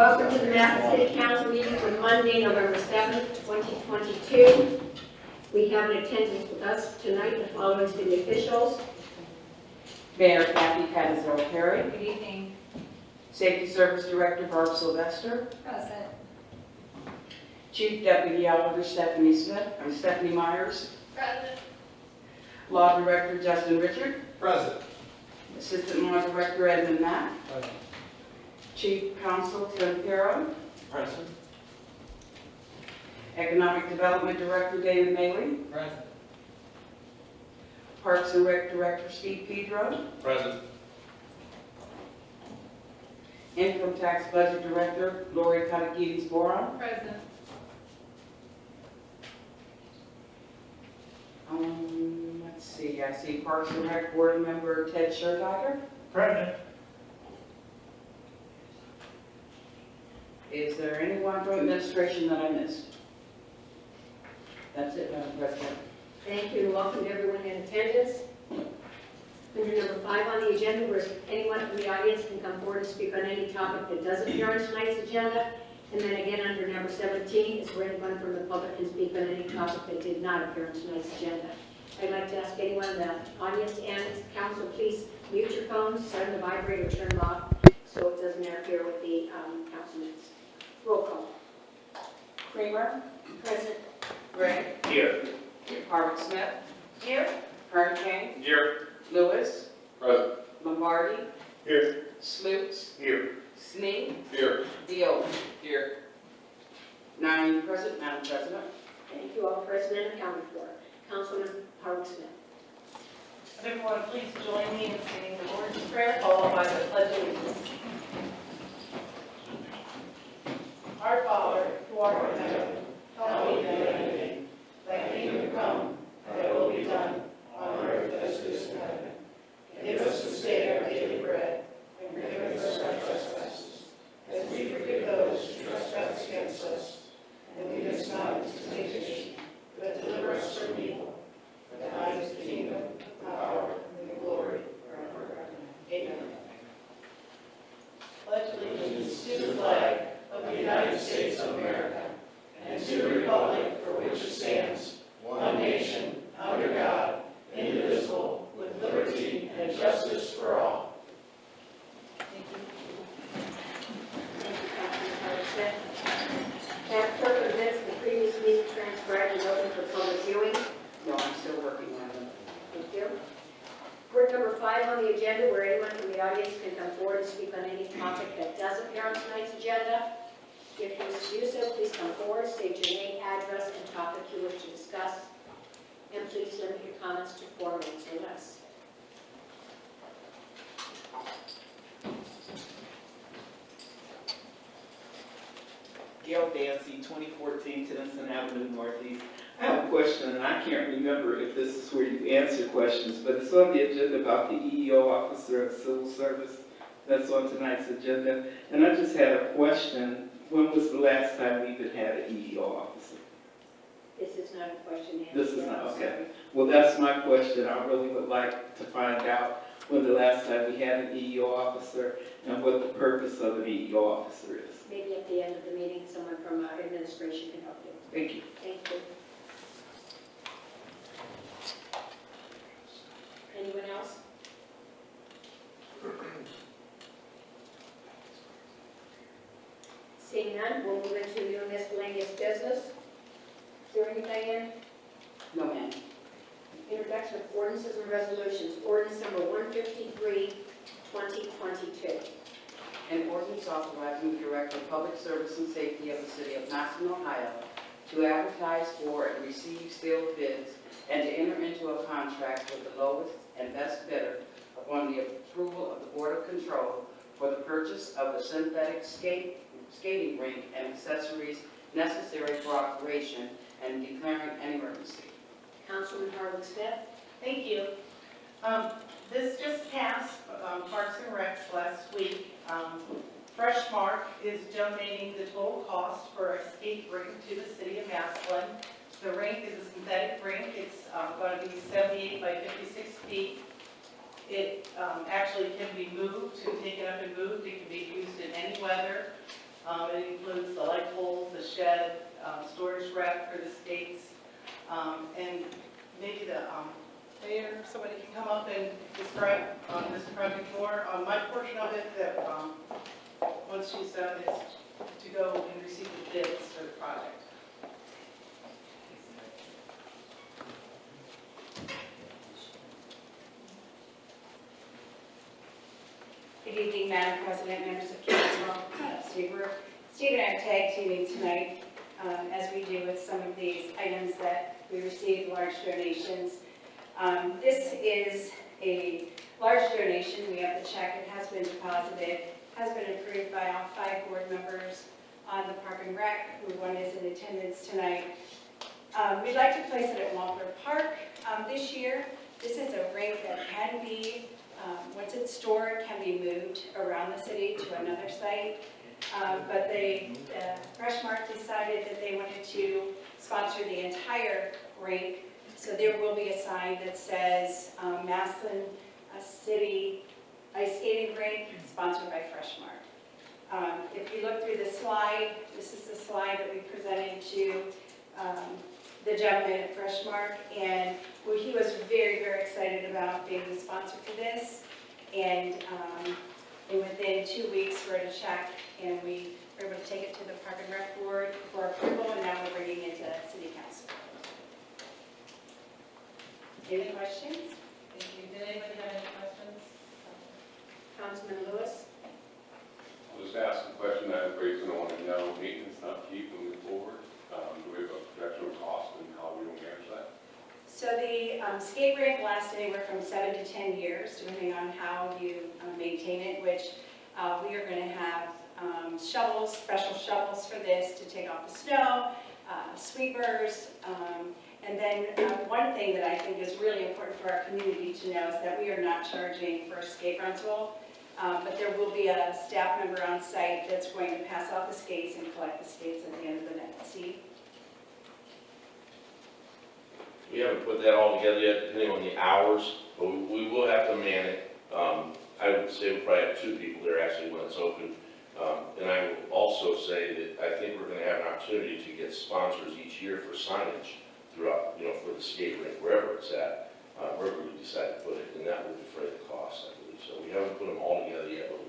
Welcome to the Massillon City Council meeting for Monday, November 7th, 2022. We have in attendance with us tonight the following city officials. Mayor Kathy Perry. Good evening. Safety Service Director Barb Sylvester. Present. Chief Deputy Auditor Stephanie Myers. Present. Law Director Justin Richard. Present. Assistant Law Director Edmund Mack. Present. Chief Counsel Tim Perro. Present. Economic Development Director David Maley. Present. Parks and Rec Director Steve Pedro. Present. Income Tax Budget Director Lori Katagides-Boron. Present. Let's see, I see Parks and Rec Board Member Ted Schertiger. Present. Is there anyone from administration that I missed? That's it, Madam President. Thank you and welcome to everyone in attendance. Under number 5 on the agenda, where anyone from the audience can come forward and speak on any topic that doesn't appear on tonight's agenda. And then again, under number 17 is where anyone from the public can speak on any topic that did not appear on tonight's agenda. I'd like to ask anyone in the audience and council, please mute your phones, turn the vibrator, turn them off, so it doesn't interfere with the council minutes. Roll call. Kramer. Present. Gray. Here. Harvick Smith. Here. Kern King. Here. Lewis. Present. Lombardi. Here. Sloots. Here. Sneed. Here. Deal. Here. 9 present, Madam President. Thank you, all present and accounted for. Councilman Harvick Smith. Everyone, please join me in saying the Lord's Prayer, followed by the Pledge of Allegiance. Our Father, who art in heaven, hallowed be thy name. Thy kingdom come, thy will be done, on earth as it is in heaven. Give us this day our daily bread, and forgive us our trespasses, as we forgive those who trespass against us. And lead us not into temptation, but deliver us from evil. For thine is the kingdom, the power, and the glory forever. Amen. Pledge allegiance to the flag of the United States of America, and to the republic for which it stands, one nation, under God, indivisible, with liberty and justice for all. Thank you. Thank you, Councilman Harvick Smith. Madam Clerk, the minutes of the previous meeting transcribed and open for public viewing. No, I'm still working on them. Thank you. Word number 5 on the agenda, where anyone from the audience can come forward and speak on any topic that does appear on tonight's agenda. If you wish to do so, please come forward, state your name, address, and topic you wish to discuss, and please limit your comments to 4 minutes or less. Gail Dancy, 2014 Tennyson Avenue Northeast. I have a question, and I can't remember if this is where you answer questions, but it's on the agenda about the EEO officer of civil service. That's on tonight's agenda. And I just had a question. When was the last time we even had an EEO officer? This is not a question. This is not, okay. Well, that's my question. I really would like to find out when the last time we had an EEO officer and what the purpose of an EEO officer is. Maybe at the end of the meeting, someone from administration can help you. Thank you. Thank you. Anyone else? Seeing none, we'll move into new miscellaneous business. Is there anything in? No, ma'am. Introduction of ordinances and resolutions. Ordinance number 153, 2022. An ordinance authorizing the Director of Public Service and Safety of the City of Massillon, Ohio, to advertise for and receive sealed bids and to enter into a contract with the lowest and best bidder upon the approval of the Board of Control for the purchase of a synthetic skating rink and accessories necessary for operation and declaring an emergency. Councilman Harvick Smith. Thank you. This just passed Parks and Recs last week. Freshmark is donating the total cost for a skate rink to the city of Massillon. The rink is a synthetic rink. It's going to be 78 by 56 feet. It actually can be moved, taken up and moved. It can be used in any weather. It includes the light poles, the shed, storage rack for the skates, and maybe the mayor, somebody can come up and describe this project more. My portion of it, that once she's done, is to go and receive the bids for the project. Good evening, Madam President, members of council. Steve and I are tag teaming tonight, as we do with some of these items that we received large donations. This is a large donation. We have the check. It has been deposited, has been approved by all 5 board members on the Park and Rec, who one is in attendance tonight. We'd like to place it at Walker Park this year. This is a rink that can be, once it's stored, can be moved around the city to another site. But Fresh Mark decided that they wanted to sponsor the entire rink. So there will be a sign that says Massillon City Ice Skating Rink, sponsored by Fresh Mark. If you look through the slide, this is the slide that we presented to the gentleman at Fresh Mark, and he was very, very excited about being the sponsor for this. And within 2 weeks, we're at a check, and we were able to take it to the Park and Rec Board for approval, and now we're bringing it to City Council. Any questions? Thank you. Did anybody have any questions? Councilman Lewis? I'll just ask a question that everybody's going to want to know. Maintenance and upkeep moving forward. Do we have a projection of cost and how we will manage that? So the skate rink lasts anywhere from 7 to 10 years, depending on how you maintain it, which we are going to have shovels, special shovels for this to take off the snow, sweepers, and then one thing that I think is really important for our community to know is that we are not charging for skate rental, but there will be a staff member on site that's going to pass out the skates and collect the skates at the end of the night. Steve? We haven't put that all together yet, depending on the hours, but we will have to man it. I would say we probably have 2 people there actually when it's open. And I will also say that I think we're going to have an opportunity to get sponsors each year for signage throughout, for the skate rink, wherever it's at, wherever we decide to put it, and that will defray the cost, I believe. So we haven't put them all together yet, but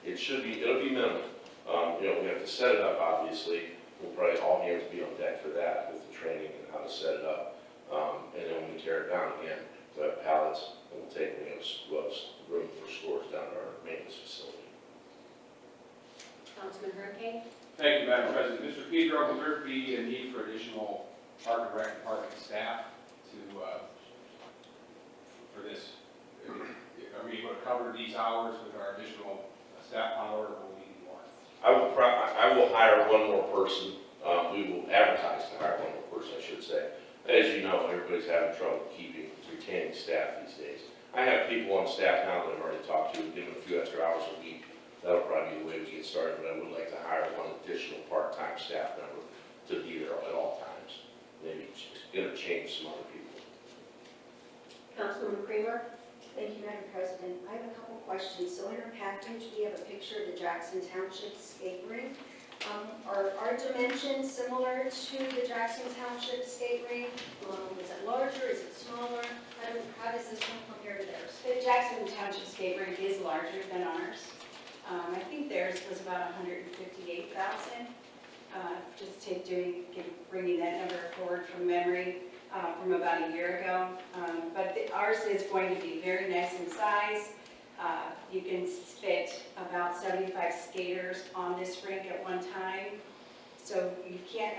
it'll be minimal. We have to set it up, obviously. We'll probably all hands be on deck for that with the training and how to set it up. And then when we tear it down again, we'll have pallets, and we'll take room for stores down at our maintenance facility. Councilman Hurricane? Thank you, Madam President. Mr. Pedro, will there be a need for additional Park and Rec department staff for this? Are we able to cover these hours with our additional staff power, or will we need more? I will hire one more person. We will advertise to hire one more person, I should say. As you know, everybody's having trouble retaining staff these days. I have people on staff now that I've already talked to, give them a few extra hours a week. That'll probably be the way we get started, but I would like to hire one additional part-time staff member to be there at all times. Maybe interchange some other people. Councilman Kramer? Thank you, Madam President. I have a couple questions. So in our package, we have a picture of the Jackson Township skate rink. Are our dimensions similar to the Jackson Township skate rink? Is it larger? Is it smaller? How does this one compare to theirs? The Jackson Township skate rink is larger than ours. I think theirs was about 158,000. Bringing that number forward from memory from about a year ago. But ours is going to be very nice in size. You can fit about 75 skaters on this rink at one time. So you can't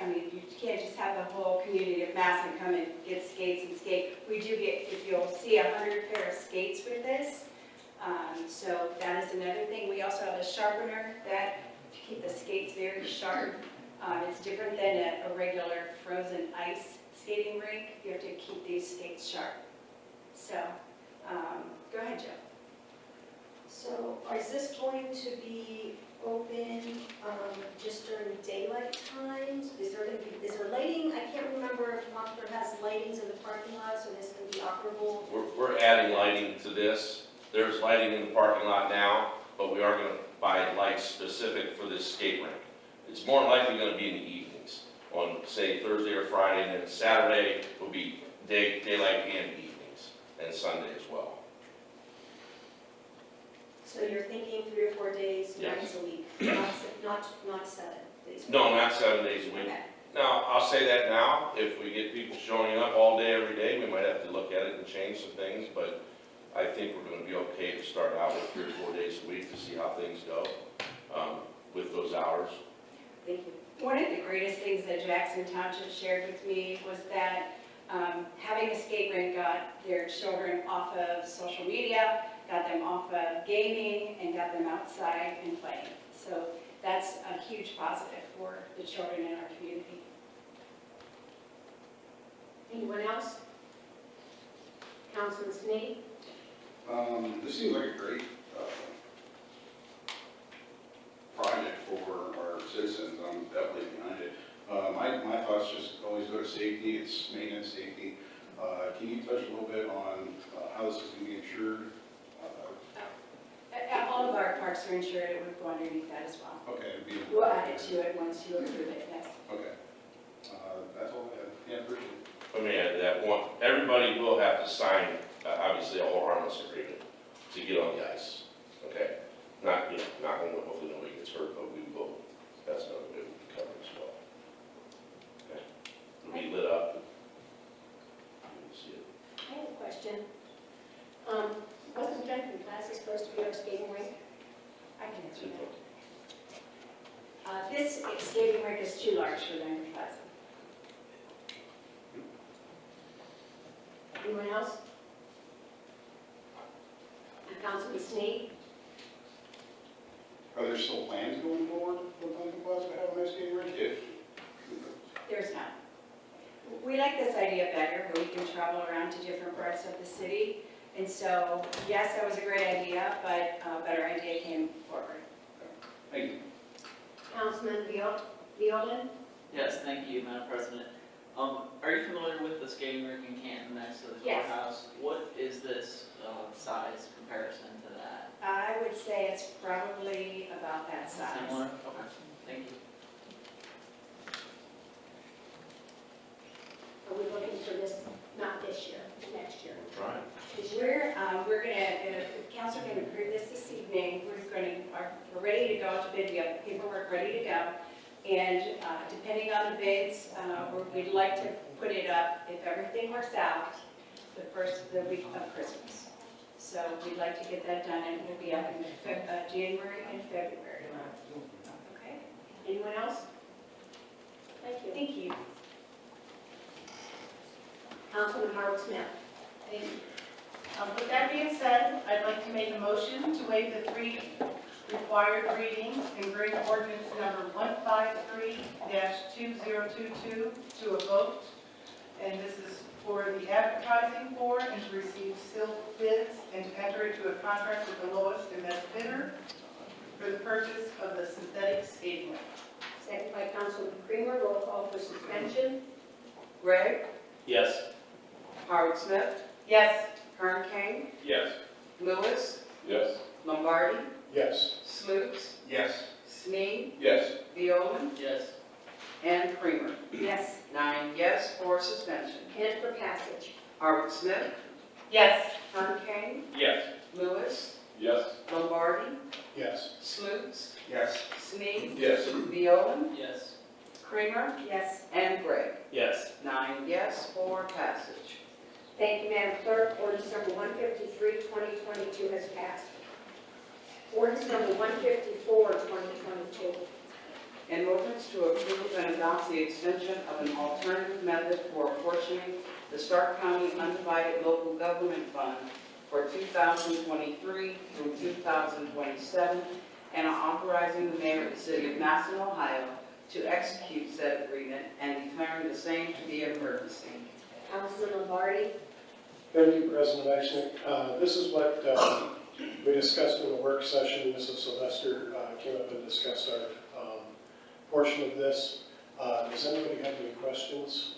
just have the whole community of Massillon come and get skates and skate. We do get, if you'll see, 100 pair of skates with this. So that is another thing. We also have a sharpener that to keep the skates very sharp. It's different than a regular frozen ice skating rink. You have to keep these skates sharp. So, go ahead, Joe. So is this going to be open just during daylight times? Is there lighting? I can't remember if Montclair has lightings in the parking lot, so this can be operable. We're adding lighting to this. There's lighting in the parking lot now, but we are going to buy lights specific for this skate rink. It's more than likely gonna be in the evenings, on, say, Thursday or Friday, and then Saturday will be daylight and evenings, and Sunday as well. So you're thinking 3 or 4 days, Yes. nights a week, not 7 days? a No, week? not 7 days a week. Okay. Now, I'll say that now, if we get people showing up all day, every day, we might have to look at it and change some things, but I think we're gonna be okay to start out with 3 or 4 days a week to see how things go, with those hours. Thank you. One of the greatest things that Jackson Township shared with me was that having a skate rink got their children off of social media, got them off of gaming, and got them outside and playing. So that's a huge positive for the children in our community. Anyone else? Councilman Snead? This seems like a great project for our citizens. I'm definitely behind it. My thoughts just always go to safety. It's maintenance, safety. Can you touch a little bit on how this is going to be insured? All of our parks are insured, it would go underneath that as well. Okay. It'd be- We'll add it to it once you approve it, yes. Okay. That's all I have. Yeah, appreciate it. Let me add to that one, everybody will have to sign, obviously, a whole harmless agreement to get on the ice, okay? Not, you know, not only, hopefully nobody gets hurt, but we will, that's another way we can cover as well. Okay? It'll be lit up. You can see it. I have a question. Wasn't Duncan Plaza supposed to be our skating rink? I can answer that. This skating rink is too large for Duncan Plaza. Anyone else? Councilman Snead? Are there still plans going forward with Lincoln Plaza to have a nice skating rink? If There's not. We like this idea better, where we can travel around to different parts of the city. And so, yes, that was a great idea, but a better idea came forward. Thank you. Councilman Violen? Yes, thank you, Madam President. Are you familiar with the skating rink in Canton next to the Yes. courthouse? What is this size comparison to that? I would say it's probably about that size. Similar? Okay, thank you. Are we looking for this, not this year, next year? Right. We're gonna, if council can approve this evening, we're ready to go to bid, we have paperwork ready to go. And depending on the bids, we'd like to put it up, if everything works out, the week of Christmas. So we'd like to get that done, and we'll be up in January and February. Okay? Anyone else? Thank you. Thank you. Councilman Howard Smith? Thank you. With that being said, I'd like to make a motion to waive the 3 required readings and bring ordinance number 153-2022 to a vote. And this is for the advertising for and to receive sealed bids and to enter into a contract with the lowest and best bidder for the purchase of the synthetic skating rink. Second by Councilman Creamer, roll call for suspension. Gregg, Yes. Howard Smith, Yes. Kern King, Yes. Lewis, Yes. Lombardi, Yes. Slutes, Yes. Snead, Yes. Violen, Yes. and Creamer. Yes. 9 yes for suspension. And for passage. Howard Smith, Yes. Kern King, Yes. Lewis, Yes. Lombardi, Yes. Slutes, Yes. Snead, Yes. Violen, Yes. Creamer, Yes. and Gregg. Yes. 9 yes for passage. Thank you, Madam Clerk. Ordinance number 153, 2022 has passed. Ordinance number 154, 2022. An ordinance to approve and adopt the extension of an alternative method for apportioning the Stark County Undivided Local Government Fund for 2023 through 2027, and authorizing the mayor of the city of Massillon, Ohio, to execute said agreement and declaring the same to be an emergency. Councilman Lombardi? Thank you, President Exnick. This is what we discussed in the work session. Mrs. Sylvester came up and discussed our portion of this. Does anybody have any questions?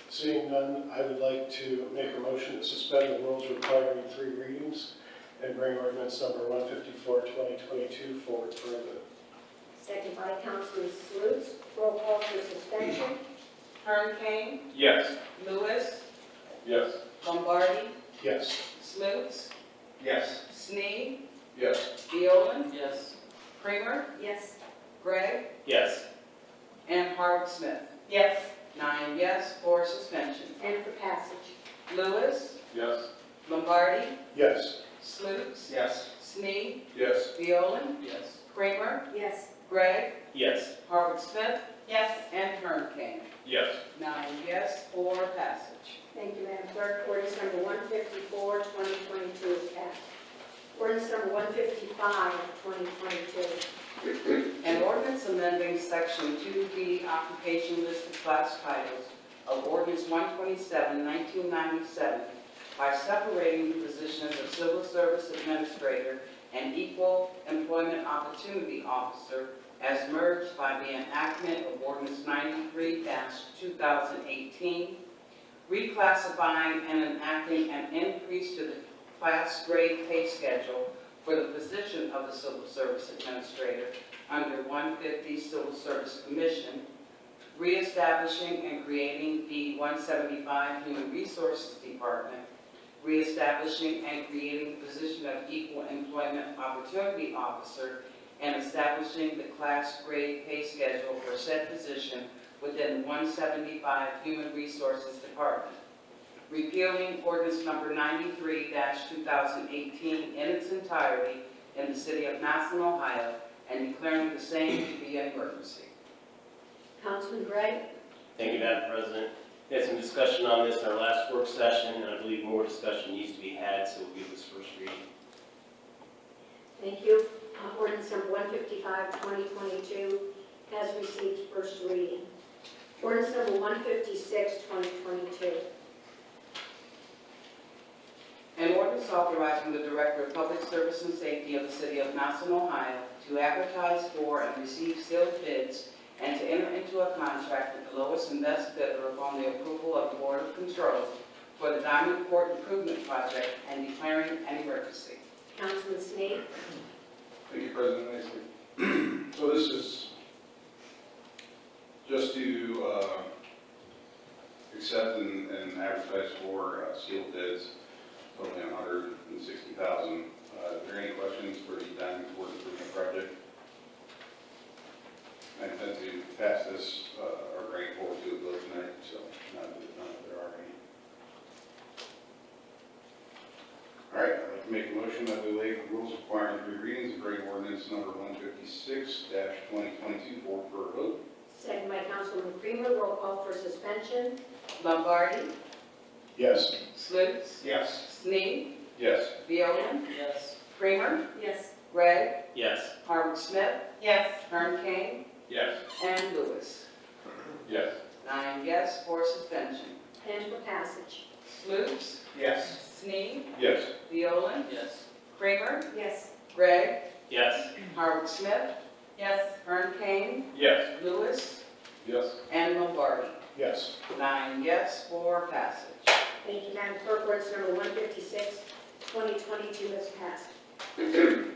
Seeing none, I would like to make a motion to suspend the rules requiring 3 readings and bring ordinance number 154, 2022 forward for the Second by Councilman Salutes. Roll call for suspension. Herb Kane, Yes. Lewis, Yes. Lombardi, Yes. Slutes, Yes. Sneed, Yes. Violen, Yes. Kramer, Yes. Gregg, Yes. and Howard Smith. Yes. 9 yes for suspension. And for passage. Lewis, Yes. Lombardi, Yes. Slutes, Yes. Sneed, Yes. Violen, Yes. Kramer, Yes. Gregg, Yes. Howard Smith, Yes. and Herb Kane. Yes. 9 yes for passage. Thank you, Madam Clerk. Ordinance number 154, 2022 is passed. Ordinance number 155, 2022. An ordinance amending section 2B occupation list of class titles of ordinance 127, 1997 by separating the positions of civil service administrator and equal employment opportunity officer as merged by the enactment of ordinance 93-2018, reclassifying and enacting an increase to the class grade pay schedule for the position of the civil service administrator under 150 Civil Service Commission, reestablishing and creating the 175 Human Resources Department, reestablishing and creating the position of Equal Employment Opportunity Officer, and establishing the class grade pay schedule for said position within the 175 Human Resources Department, repealing ordinance number 93-2018 in its entirety in the city of Massillon, Ohio, and declaring the same to be an emergency. Councilman Gregg? Thank you, Madam President. We had some discussion on this in our last work session, and I believe more discussion needs to be had, so we'll give this first reading. Thank you. Ordinance number 155, 2022 has received first reading. Ordinance number 156, 2022. An ordinance authorizing the Director of Public Service and Safety of the City of Massillon, Ohio, to advertise for and receive sealed bids and to enter into a contract with the lowest and best bidder upon the approval of the Board of Control for the Diamond Court Improvement Project and declaring an emergency. Councilman Snead? Thank you, President Isley. So this is just to accept and advertise for sealed bids totaling $160,000. Are there any questions for the Diamond Court Improvement Project? I intend to pass this or bring it forward to a vote tonight, so not that there are any. All right, I'd like to make a motion that we waive the rules requiring 3 readings and bring ordinance number 156-2022 forward for a vote. Second by Councilman Kramer. Roll call for suspension. Lombardi, Yes. Slutes, Yes. Snead, Yes. Violen, Yes. Kramer, Yes. Gregg, Yes. Howard Smith, Yes. Herb Kane, Yes. and Lewis. Yes. 9 yes for suspension. And for passage. Slutes, Yes. Snead, Yes. Violen, Yes. Kramer, Yes. Gregg, Yes. Howard Smith, Yes. Herb Kane, Yes. Lewis, Yes. and Lombardi. Yes. 9 yes for passage. Thank you, Madam Clerk. Ordinance number 156, 2022 has passed.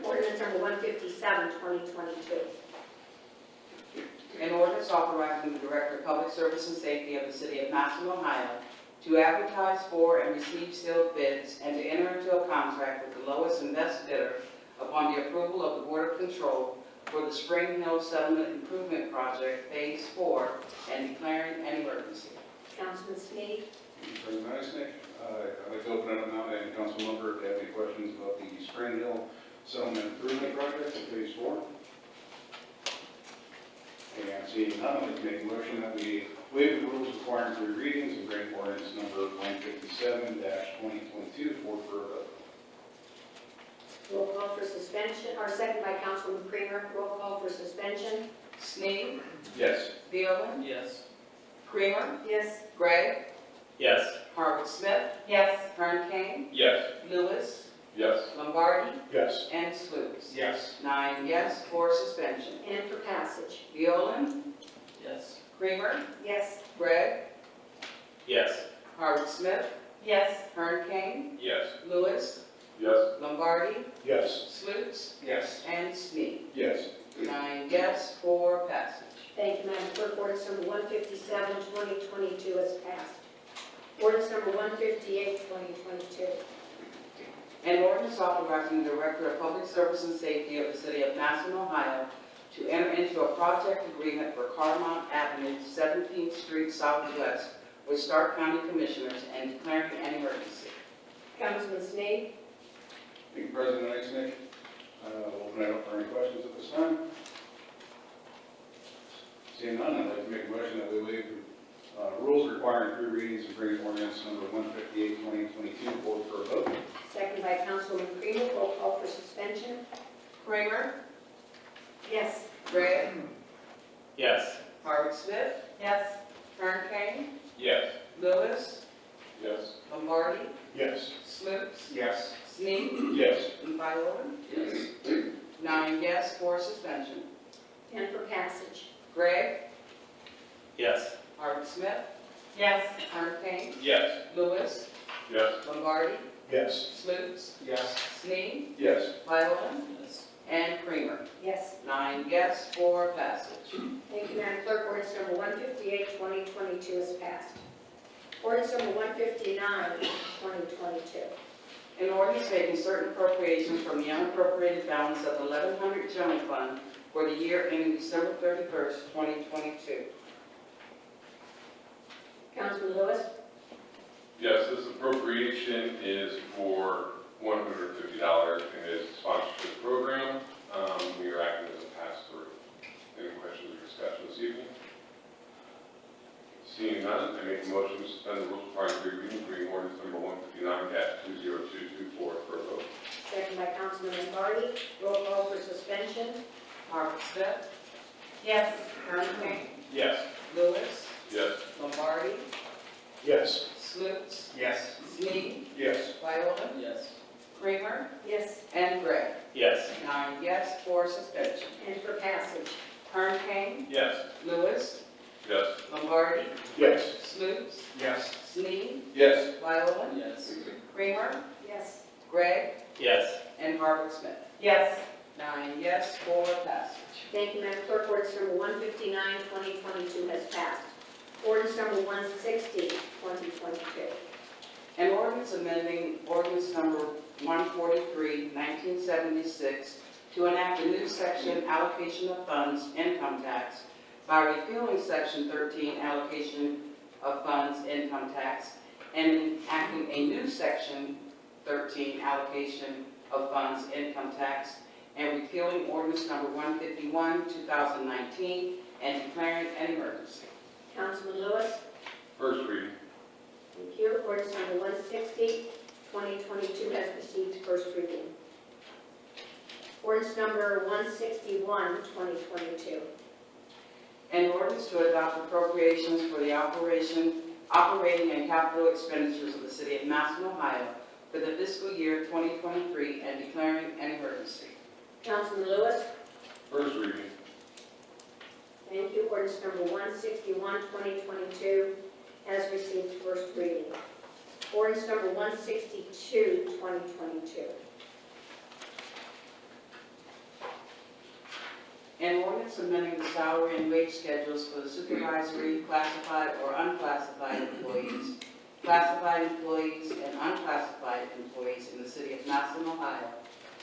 Ordinance number 157, 2022. An ordinance authorizing the Director of Public Service and Safety of the City of Massillon, Ohio, to advertise for and receive sealed bids and to enter into a contract with the lowest and best bidder upon the approval of the Board of Control for the Spring Hill Settlement Improvement Project Phase 4 and declaring an emergency. Councilman Snead? Thank you, President Isley. I'd like to open it up now to any council member if they have any questions about the Spring Hill Settlement Improvement Project in Phase 4. And seeing none, I'd like to make a motion that we waive the rules requiring 3 readings and bring ordinance number 157-2022 forward for a vote. Roll call for suspension, or second by Councilman Kramer. Roll call for suspension. Snead, Yes. Violen, Yes. Kramer, Yes. Gregg, Yes. Howard Smith, Yes. Herb Kane, Yes. Lewis, Yes. Lombardi, Yes. and Slutes. Yes. 9 yes for suspension. And for passage. Violen, Yes. Kramer, Yes. Gregg, Yes. Howard Smith, Yes. Herb Kane, Yes. Lewis, Yes. Lombardi, Yes. Slutes, Yes. and Snead. Yes. 9 yes for passage. Thank you, Madam Clerk. Ordinance number 157, 2022 is passed. Ordinance number 158, 2022. An ordinance authorizing the Director of Public Service and Safety of the City of Massillon, Ohio, to enter into a project agreement for Carmont Avenue, 17th Street Southwest with Stark County Commissioners and declaring an emergency. Councilman Snead. Thank you, President Eisnick. We'll open it up for any questions at this time. Seeing none, I'd like to make a motion that we waive rules requiring 3 readings and bring ordinance number 158, 2022 forward for a vote. Second by Councilman Creed. Roll call for suspension. Kramer, Yes. Gregg, Yes. Harvard Smith, Yes. Kern Kane, Yes. Lewis, Yes. Lombardi, Yes. Slutes, Yes. Snead, Yes. and Viola. Yes. 9 yes for suspension. And for passage. Gregg, Yes. Harvard Smith, Yes. Kern Kane, Yes. Lewis, Yes. Lombardi, Yes. Slutes, Yes. Snead, Yes. Viola, and Kramer. Yes. 9 yes for passage. Thank you, Madam Clerk. Ordinance number 158, 2022 is passed. Ordinance number 159, 2022. An ordinance making certain appropriations from the unappropriated balance of the 1100 General Fund for the year ending December 31st, 2022. Councilman Lewis. Yes, this appropriation is for $150 and is a sponsorship program. We are acting as a pass-through. Any questions or discussion this evening? Seeing none, I make a motion to suspend the rules requiring 3 readings, reading ordinance number 159-20224 for a vote. Second by Councilman Lombardi. Roll call for suspension. Harvard Smith, Yes. Kern Kane, Yes. Lewis, Yes. Lombardi, Yes. Slutes, Yes. Snead, Yes. Viola, Yes. Kramer, Yes. and Gregg. Yes. 9 yes for suspension. And for passage. Kern Kane, Yes. Lewis, Yes. Lombardi, Yes. Slutes, Yes. Snead, Yes. Viola, Yes. Kramer, Yes. Gregg, Yes. and Harvard Smith. Yes. 9 yes for passage. Thank you, Madam Clerk. Ordinance number 159, 2022 has passed. Ordinance number 160, 2022. An ordinance amending ordinance number 143, 1976 to enact a new section allocation of funds income tax by repealing section 13 allocation of funds income tax and enacting a new section 13 allocation of funds income tax and repealing ordinance number 151, 2019 and declaring an emergency. Councilman Lewis. First reading. Thank you. Ordinance number 160, 2022 has received first reading. Ordinance number 161, 2022. An ordinance to adopt appropriations for the operating and capital expenditures of the city of Massillon, Ohio for the fiscal year 2023 and declaring an emergency. Councilman Lewis. First reading. Thank you. Ordinance number 161, 2022 has received first reading. Ordinance number 162, 2022. An ordinance amending the salary and wage schedules for the supervisory, classified or unclassified employees, classified employees, and unclassified employees in the city of Massillon, Ohio.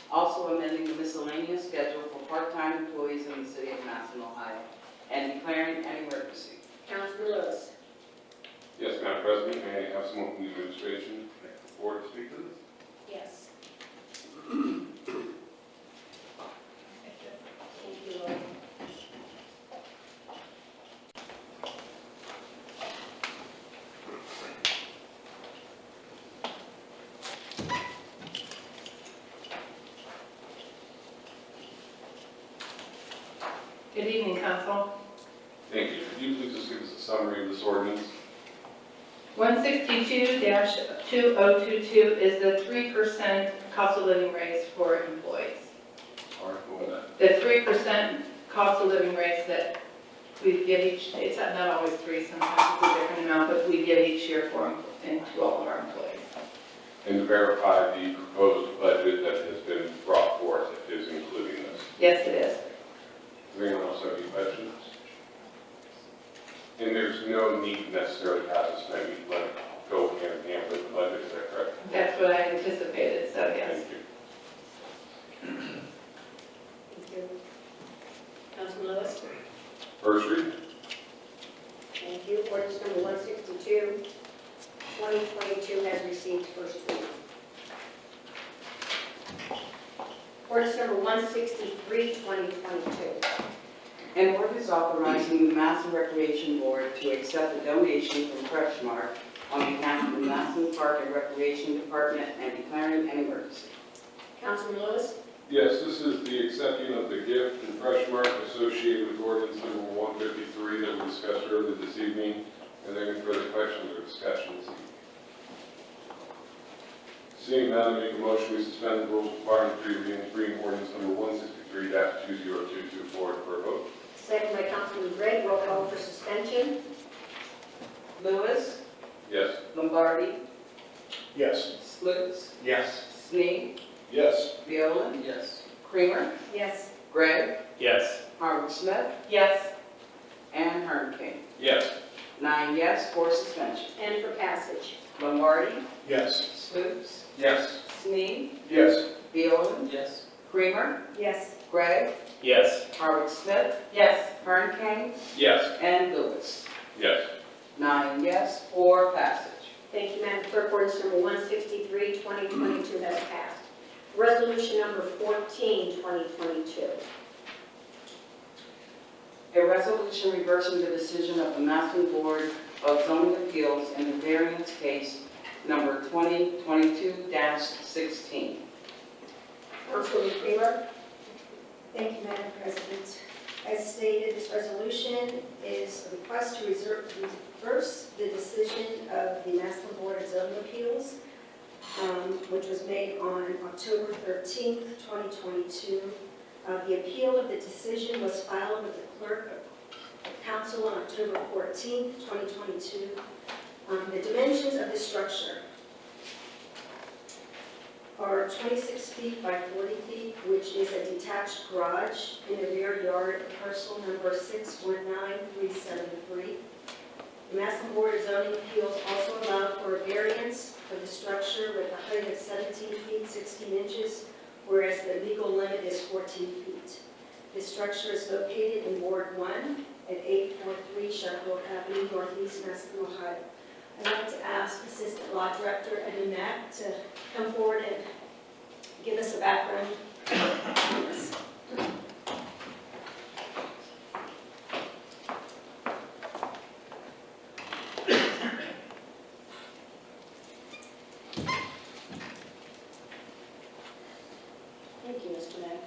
Also amending the miscellaneous schedule for part-time employees in the city of Massillon, Ohio, and declaring an emergency. Councilman Lewis. Yes, Madam President, may I have someone from the administration come forward to speak to this? Yes. Thank you, Lord. Good evening, Council. Thank you. Could you please just give us a summary of this ordinance? 162-2022 is the 3% cost of living raise for employees. All right, go with that. The 3% cost of living raise that we give each, it's not always 3, sometimes it's a different amount, but we give each year to all of our employees. and to verify the proposed budget that has been brought forth is including this. Yes, it is. Does anyone else have any questions? And there's no need necessarily to have this maybe let it go hand in hand with the budget, is that correct? That's what I anticipated, so yes. Thank you. Thank you. Councilman Lewis? First reading. Thank you. Ordinance number 162, 2022 has received first reading. Ordinance number 163, 2022. An ordinance authorizing the Massillon Recreation Board to accept a donation from Freshmark on behalf of the Massillon Park and Recreation Department and declaring an emergency. Councilman Lewis? Yes, this is the accepting of the gift and fresh mark associated with ordinance number 153 that we discussed earlier this evening. Are there any further questions or discussions? Seeing none, I make a motion we suspend the rules requiring three readings, bring ordinance number 163-20224 for a vote. Second by Councilman Gregg. Roll call for suspension. Lewis, Yes. Lombardi, Yes. Sluse, Yes. Snead, Yes. Viola, Yes. Creamer, Yes. Gregg, Yes. Howard Smith, Yes. and Herb King. Yes. 9 yes for suspension. And for passage. Lombardi, Yes. Sluse, Yes. Snead, Yes. Viola, Yes. Creamer, Yes. Gregg, Yes. Howard Smith, Yes. Herb King, Yes. and Lewis. Yes. 9 yes for passage. Thank you, Madam Clerk. Ordinance number 163, 2022 has passed. Resolution number 14, 2022. A resolution reversing the decision of the Massillon Board of Zoning Appeals in the variance case number 2022-16. Councilman Creamer? Thank you, Madam President. As stated, this resolution is a request to reverse the decision of the Massillon Board of Zoning Appeals, which was made on October 13th, 2022. The appeal of the decision was filed with the clerk of council on October 14th, 2022. The dimensions of this structure are 26 feet by 40 feet, which is a detached garage in the rear yard of parcel number 619373. The Massillon Board of Zoning Appeals also allowed for a variance for the structure with a height of 17 feet 16 inches, whereas the legal limit is 14 feet. This structure is located in Ward 1 at 843 Sheffield Avenue, Northeast Massillon, Ohio. I'd like to ask Assistant Law Director Annette to come forward and give us a background on this. Thank you, Mr. Mayor.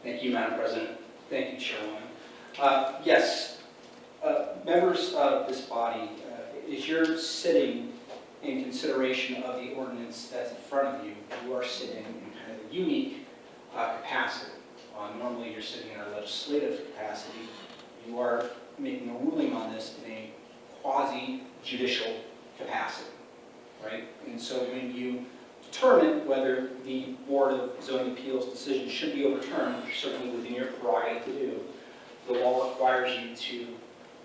Thank you, Madam President. Thank you, Chairwoman. Yes, members of this body, as you're sitting in consideration of the ordinance that's in front of you, you are sitting in kind of a unique capacity. Normally, you're sitting in a legislative capacity. You are making a ruling on this in a quasi-judicial capacity, right? And so when you determine whether the Board of Zoning Appeals decision should be overturned, which is certainly within your prerogative to do, the law requires you to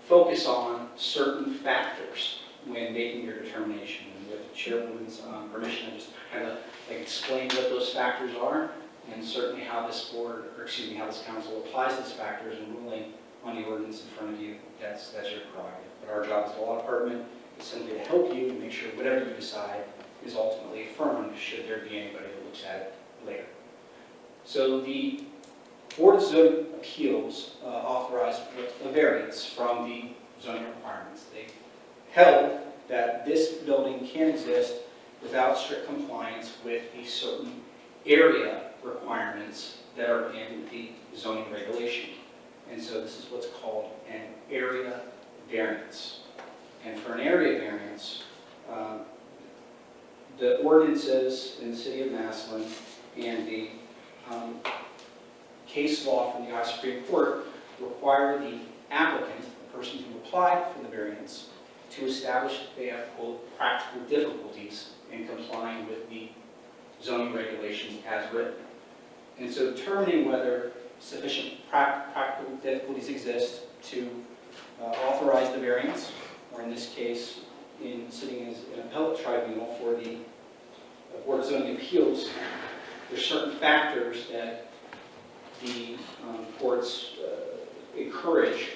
focus on certain factors when making your determination. And with the Chairwoman's permission, I just kind of explain what those factors are, and certainly how this board, or excuse me, how this council applies those factors in ruling on the ordinance in front of you. That's your prerogative. But our job as the law department is simply to help you and make sure whatever you decide is ultimately affirmed should there be anybody that looks at it later. So the Board of Zoning Appeals authorized a variance from the zoning requirements. They held that this building can exist without strict compliance with a certain area requirements that are in the zoning regulation. And so this is what's called an area variance. And for an area variance, the ordinances in the city of Massillon and the case law from the Ohio Supreme Court require the applicant, the person who applied for the variance, to establish that they have, quote, practical difficulties in complying with the zoning regulations as written. And so determining whether sufficient practical difficulties exist to authorize the variance, or in this case, in sitting as an appellate tribunal for the Board of Zoning Appeals, there's certain factors that the courts encourage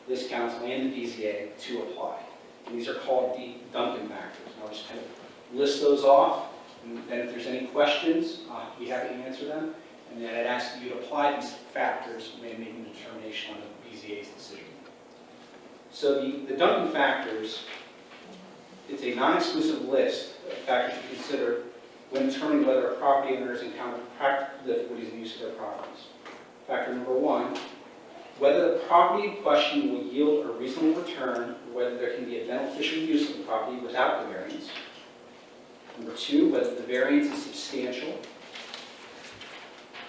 this council and the BZA to apply. And these are called the Duncan factors. And I'll just kind of list those off, and then if there's any questions, I'll be happy to answer them. And then I'd ask you to apply these factors when making a determination on the BZA's decision. So the Duncan factors, it's a non-exclusive list of factors to consider when determining whether a property owner has encountered practical difficulties in the use of their properties. Factor number one, whether the property in question will yield a reasonable return, or whether there can be a beneficial use of the property without the variance. Number two, whether the variance is substantial.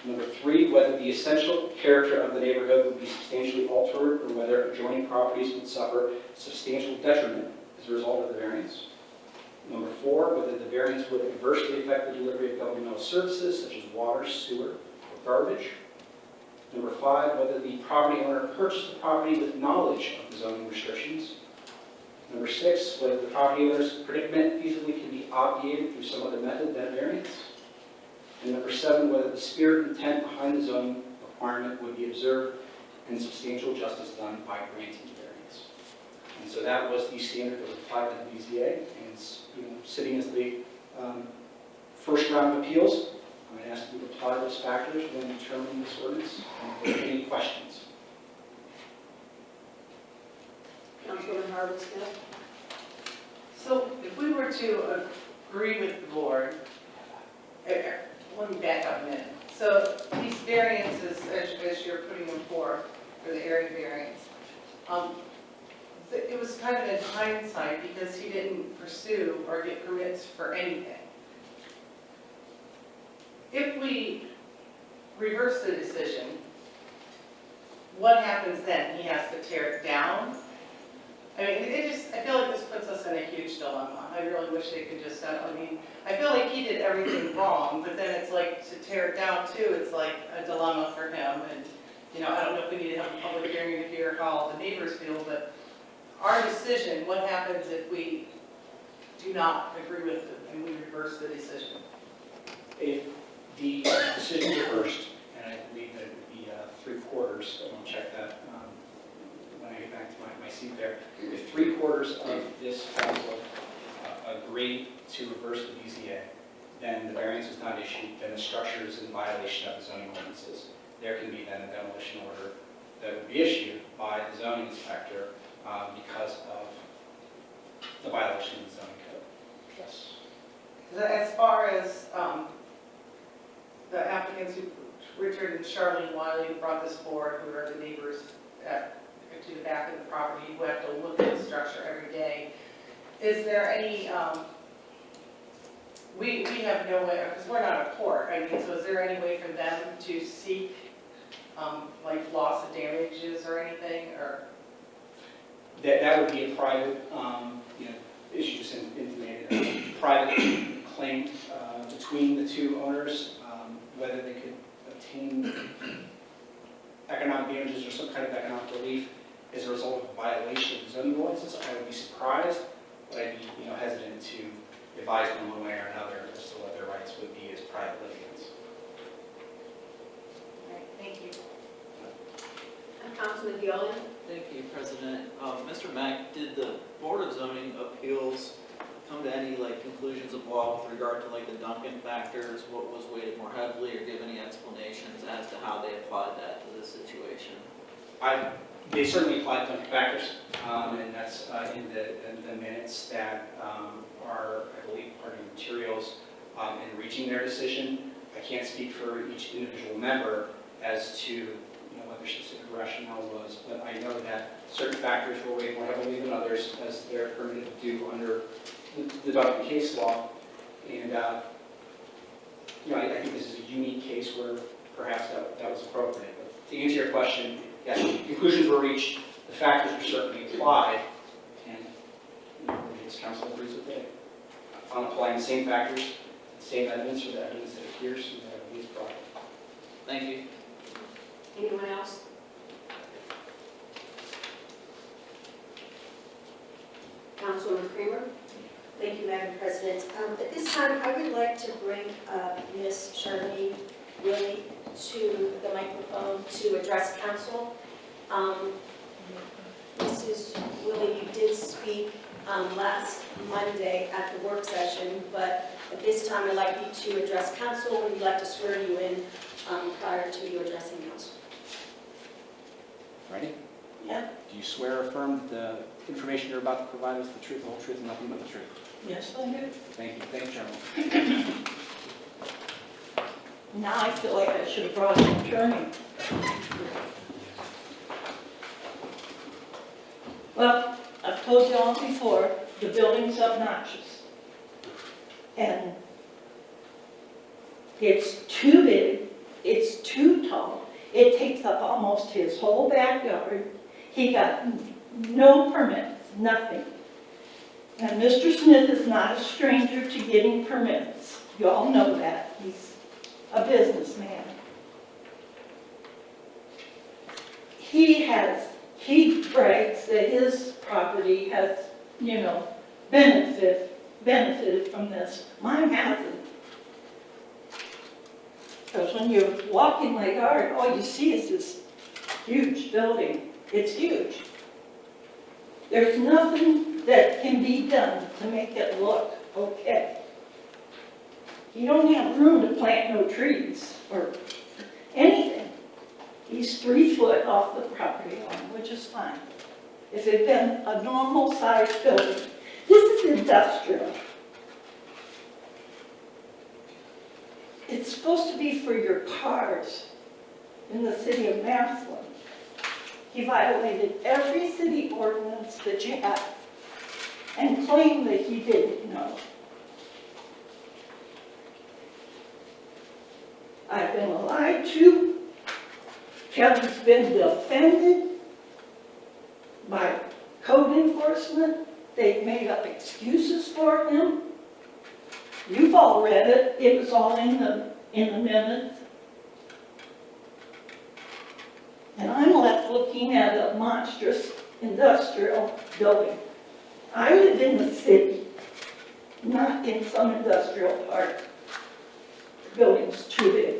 Number three, whether the essential character of the neighborhood would be substantially altered, or whether adjoining properties would suffer substantial detriment as a result of the variance. Number four, whether the variance would adversely affect the delivery of governmental services such as water, sewer, or garbage. Number five, whether the property owner purchased the property with knowledge of the zoning restrictions. Number six, whether the property owner's predicament feasibly can be obviated through some other method than a variance. And number seven, whether the spirit and intent behind the zoning requirement would be observed and substantial justice done by granting the variance. And so that was the standard that was applied to the BZA, and it's, sitting as the first round of appeals, I'm going to ask you to apply those factors when determining this ordinance. And if there are any questions. Councilwoman Harwood Smith? So if we were to agree with the board, let me back up a minute. So these variances, as you're putting them forth, for the area variance, it was kind of in hindsight because he didn't pursue or get permits for anything. If we reverse the decision, what happens then? He has to tear it down? I mean, I feel like this puts us in a huge dilemma. I really wish they could just, I feel like he did everything wrong, but then it's like to tear it down too, it's like a dilemma for him. And, I don't know if we need to have a public hearing to hear how the neighbors feel, but our decision, what happens if we do not agree with it and we reverse the decision? If the decision is reversed, and I believe that it would be 3/4, I want to check that when I get back to my seat there. If 3/4 of this council agree to reverse the BZA, then the variance is not issued, then the structure is in violation of the zoning ordinances. There can be then a demolition order that would be issued by the zoning inspector because of the violation of the zoning code. Yes. As far as the applicants, Richard and Charlene Wiley, who brought this forward, who are the neighbors to the back of the property, who have to look at the structure every day, is there any, we have no way, because we're not a court, so is there any way for them to seek, like loss of damages or anything, or? That would be a private, as you just intimated, a private claim between the two owners, whether they could obtain economic damages or some kind of economic relief as a result of a violation of the zoning ordinances. I would be surprised, but I'd be hesitant to advise them one way or another as to what their rights would be as private litigants. All right, thank you. Councilman Deolin? Thank you, President. Mr. Mack, did the Board of Zoning Appeals come to any conclusions of law with regard to the Duncan factors? What was weighted more heavily, or give any explanations as to how they applied that to this situation? They certainly applied Duncan factors, and that's in the minutes that are, I believe, part of the materials in reaching their decision. I can't speak for each individual member as to what their specific rationale was, but I know that certain factors were weighed more heavily than others, as they're permitted to do under the Duncan case law. And I think this is a unique case where perhaps that was appropriate. But to answer your question, yes, conclusions were reached, the factors were certainly applied, and this council agrees with it. On applying the same factors, the same evidence, or the evidence that appears in the evidence brought. Thank you. Anyone else? Councilwoman Kramer? Thank you, Madam President. At this time, I would like to bring Ms. Charlene Willie to the microphone to address council. Mrs. Willie, you did speak last Monday at the work session, but at this time, I'd like you to address council, and we'd like to swear you in prior to you addressing council. Ready? Yeah? Do you swear or affirm that the information you're about to provide is the truth, the whole truth, and nothing but the truth? Yes, I do. Thank you. Thank you, Chairman. Now I feel like I should have brought an attorney. Well, I've told you all before, the building's obnoxious. And it's too big, it's too tall, it takes up almost his whole backyard. He got no permits, nothing. And Mr. Smith is not a stranger to getting permits. You all know that. He's a businessman. He brags that his property has, benefited from this. Mine hasn't. Because when you're walking my yard, all you see is this huge building. It's huge. There's nothing that can be done to make it look okay. You don't have room to plant no trees or anything. He's 3 foot off the property line, which is fine. If it had been a normal sized building, this is industrial. It's supposed to be for your cars in the city of Massillon. He violated every city ordinance that you have and claimed that he didn't know. I've been lied to. Kevin's been defended by code enforcement. They've made up excuses for him. You've all read it. It was all in the minutes. And I'm left looking at a monstrous industrial building. I live in the city, not in some industrial park. The building's too big.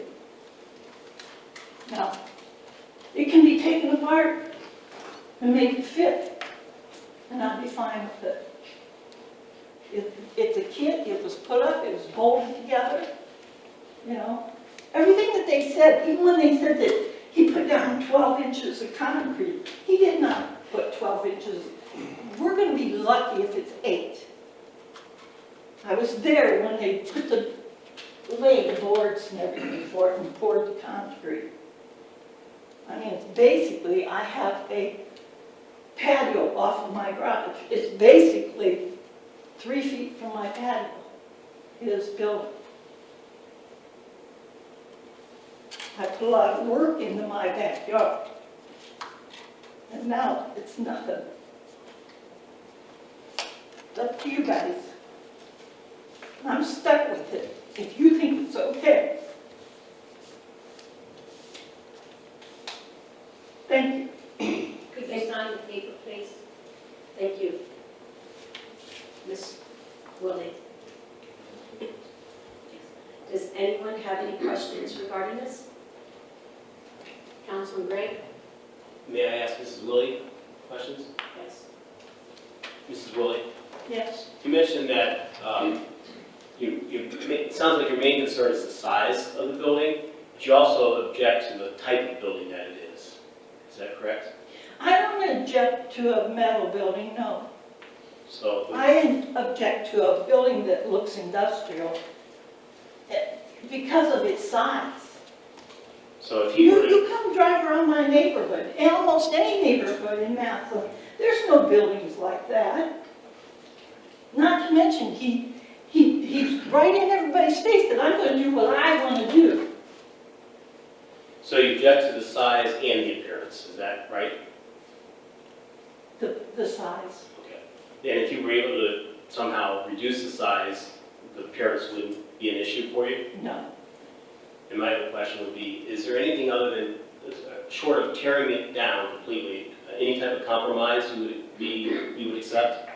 Now, it can be taken apart and made to fit, and I'll be fine with it. It's a kit, it was put up, it was bolted together, Everything that they said, even when they said that he put down 12 inches of concrete, he did not put 12 inches. We're going to be lucky if it's 8. I was there when they laid the boards and everything for it and poured the concrete. I mean, it's basically, I have a patio off of my garage. It's basically 3 feet from my patio, his building. I put a lot of work into my backyard. And now it's nothing. It's up to you guys. I'm stuck with it. If you think it's okay. Thank you. Could you sign the paper, please? Thank you. Ms. Willie. Does anyone have any questions regarding this? Councilman Gray? May I ask Mrs. Willie questions? Yes. Mrs. Willie, Yes. you mentioned that it sounds like your main concern is the size of the building, but you also object to the type of building that it is. Is that correct? I don't object to a metal building, no. So, I object to a building that looks industrial because of its size. so if you were to, You come drive around my neighborhood, and almost any neighborhood in Massillon, there's no buildings like that. Not to mention, he's right in everybody's face that I'm going to do what I want to do. so you object to the size and the appearance, is that right? The size. Okay. And if you were able to somehow reduce the size, the appearance wouldn't be an issue for you? No. And my other question would be, is there anything other than, short of tearing it down completely, any type of compromise you would accept?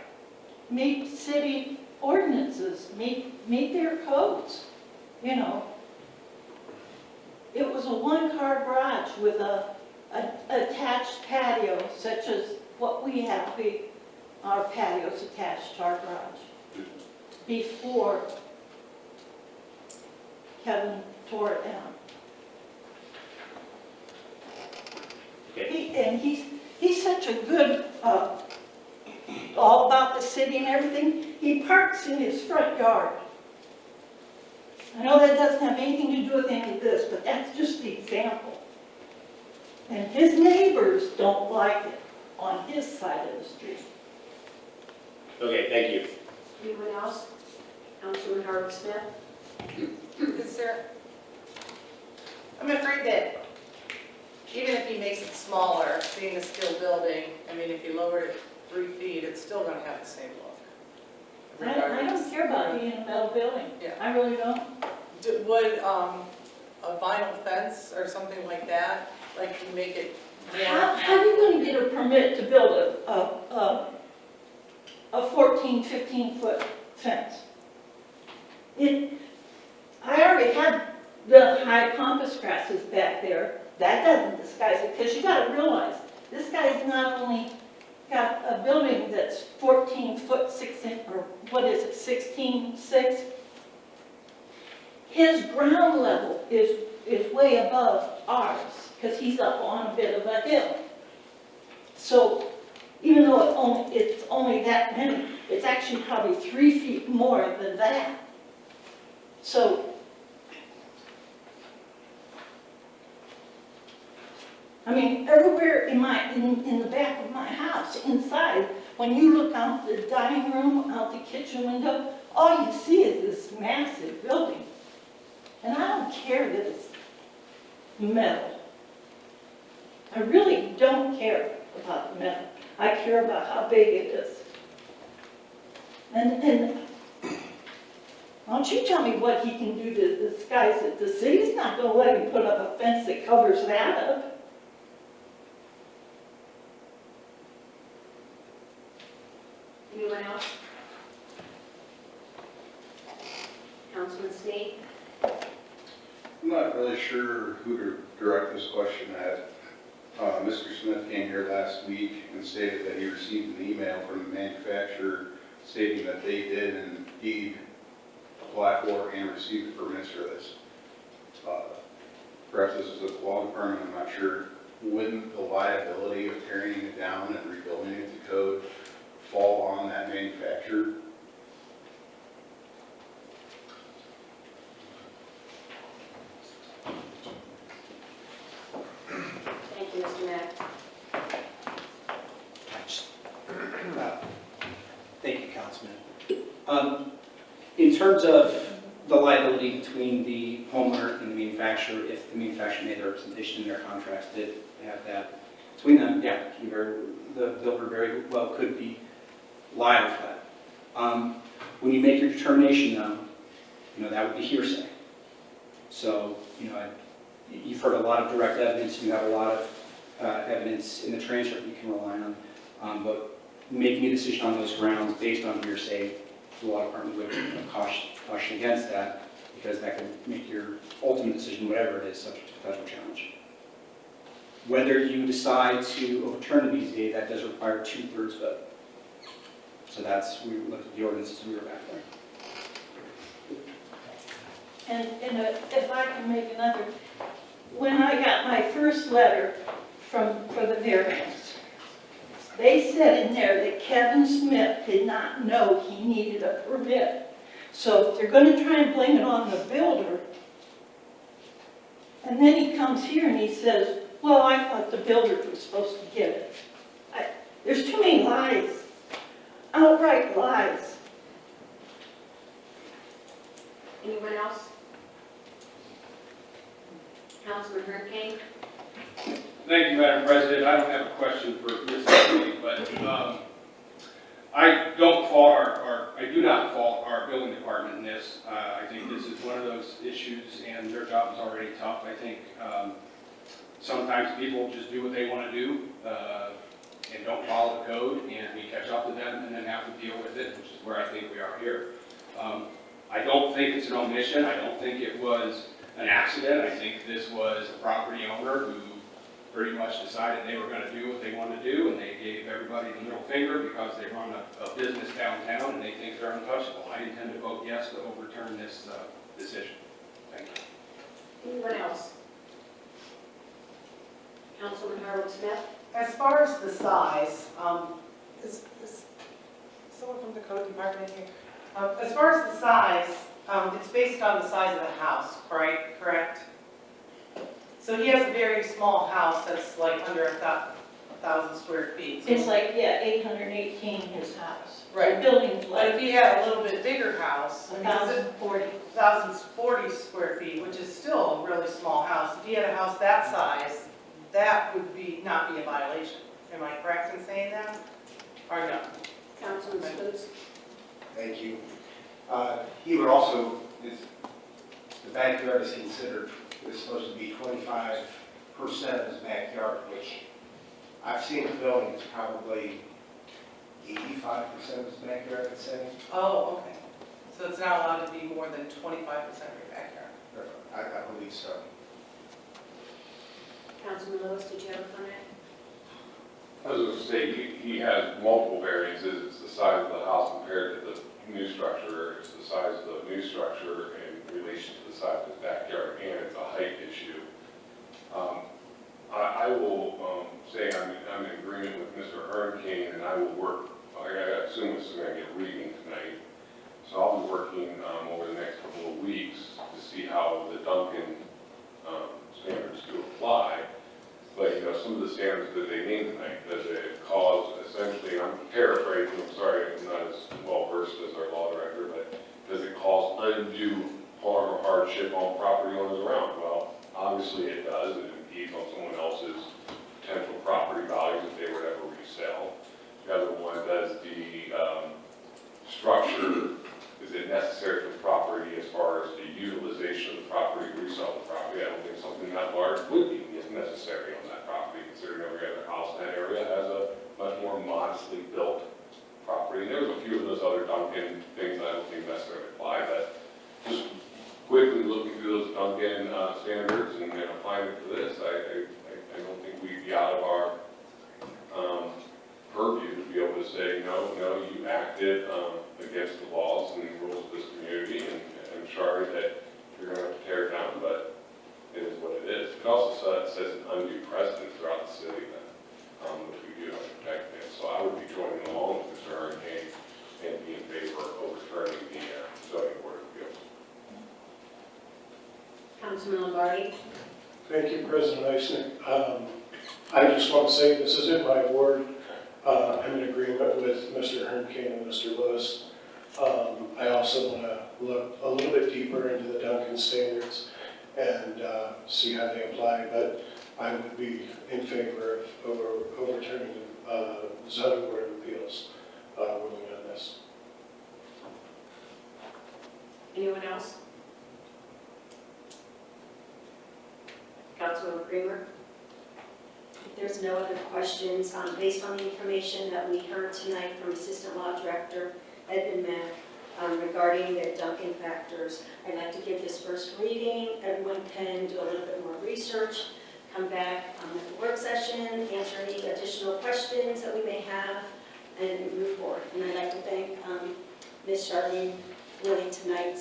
Meet city ordinances, meet their codes, you know. It was a one-car garage with a attached patio, such as what we have, our patios attached to our garage, before Kevin tore it down. Okay. And he's such a good, all about the city and everything. He parks in his front yard. I know that doesn't have anything to do with any of this, but that's just the example. And his neighbors don't like it on his side of the street. Okay, thank you. Anyone else? Councilman Harvey Smith? Is there, I'm afraid that even if he makes it smaller, being a steel building, I mean, if you lower it 3 feet, it's still gonna have the same look. I don't care about being a metal building. Yeah. I really don't. Would a vinyl fence or something like that, like you make it How more? are you going to get a permit to build a 14, 15-foot fence? I already had the high pampas grasses back there. That doesn't disguise it, because you got to realize, this guy's not only got a building that's 14 foot 6 inch, or what is it, 16.6. His ground level is way above ours, because he's up on a bit of a hill. So even though it's only that many, it's actually probably 3 feet more than that. So I mean, everywhere in the back of my house, inside, when you look out the dining room, out the kitchen window, all you see is this massive building. And I don't care that it's metal. I really don't care about the metal. I care about how big it is. And why don't you tell me what he can do to disguise it? The city's not going to let him put up a fence that covers that up. Anyone else? Councilman Sneed? I'm not really sure who to direct this question at. Mr. Smith came here last week and stated that he received an email from the manufacturer stating that they did indeed apply for and receive the permits for this. Perhaps this is a law department, I'm not sure. Wouldn't the liability of tearing it down and rebuilding it to code fall on that manufacturer? Thank you, Mr. Mack. Thank you, Councilman. In terms of the liability between the homeowner and the manufacturer, if the manufacturer made their representation in their contracts did have that between them, yeah, the builder very well could be liable for that. When you make your determination, though, that would be hearsay. So, you've heard a lot of direct evidence, you have a lot of evidence in the transcript you can rely on, but making a decision on those grounds based on hearsay, the law department would caution against that, because that could make your ultimate decision, whatever it is, subject to federal challenge. Whether you decide to overturn the BZA, that does require a 2/3 vote. So we looked at the ordinances and we were back there. And if I can make another, when I got my first letter for the variance, they said in there that Kevin Smith did not know he needed a permit. So if they're going to try and blame it on the builder, and then he comes here and he says, well, I thought the builder was supposed to get it. There's too many lies, outright lies. Anyone else? Councilman Hurricane? Thank you, Madam President. I don't have a question for Ms. Lee, but I don't fault I do not fault our building department in this. I think this is one of those issues, and their job is already tough. I think sometimes people just do what they want to do and don't follow the code, and we catch up to them and then have to deal with it, which is where I think we are here. I don't think it's an omission. I don't think it was an accident. I think this was a property owner who pretty much decided they were going to do what they wanted to do, and they gave everybody the middle finger because they run a business downtown and they think they're untouchable. I intend to vote yes to overturn this decision. Thank you. Anyone else? Councilman Harold Smith? As far as the size, is someone from the code department here? As far as the size, it's based on the size of the house, right? Correct? So he has a very small house that's like under 1,000 square feet. So- It's like, yeah, 818 his house. Right. The building's But like if he had a little bit bigger house, I mean, is it 1,040. 1,040 square feet, which is still a really small house. If he had a house that size, that would not be a violation. Am I correct in saying that? Or no? Councilman Spooks? Thank you. He would also, the backyard is considered, is supposed to be 25% of his backyard, which I've seen the building, it's probably 85% of his backyard, I'd say. Oh, okay. So it's not allowed to be more than 25% of your backyard? I believe so. Councilman Lewis, did you have a comment? I was going to say, he has multiple variances. It's the size of the house compared to the new structure. It's the size of the new structure in relation to the size of his backyard, and it's a height issue. I will say I'm in agreement with Mr. Hernkane, and I will work, I assume this is going to get reading tonight, so I'll be working over the next couple of weeks to see how the Duncan standards do apply. But, you know, some of the standards that they named tonight, does it cause essentially, I'm paraphrasing, I'm sorry, I'm not as well versed as our law director, but does it cause undue harm or hardship on property owners around? Well, obviously it does. It impedes on someone else's potential property values if they were to ever resell. The other one, does the structure, is it necessary for the property as far as the utilization of the property, resell the property? I don't think something that large would be necessary on that property, considering every other house in that area has a much more modestly built property. And there was a few of those other Duncan things that I don't think necessarily apply, but just quickly looking through those Duncan standards and applying it to this, I don't think we'd be out of our purview to be able to say, no, you acted against the laws and the rules of this community, and I'm sorry that you're going to have to tear it down, but it is what it is. It also says an undue precedent throughout the city, which we do have to protect against. So I would be joining along with Mr. Hurricane and be in favor of overturning the zoning board of appeals. Councilman Lombardi? Thank you, President Eisner. I just want to say this is in my ward. I'm in agreement with Mr. Hernkane and Mr. Lewis. I also want to look a little bit deeper into the Duncan standards and see how they apply, but I would be in favor of overturning the zoning board of appeals ruling on this. Anyone else? Councilman Kramer? If there's no other questions, based on the information that we heard tonight from Assistant Law Director Edmund Mack regarding the Duncan factors, I'd like to give this first reading. Everyone can do a little bit more research, come back at the work session, answer any additional questions that we may have, and move forward. And I'd like to thank Ms. Charlene Willie tonight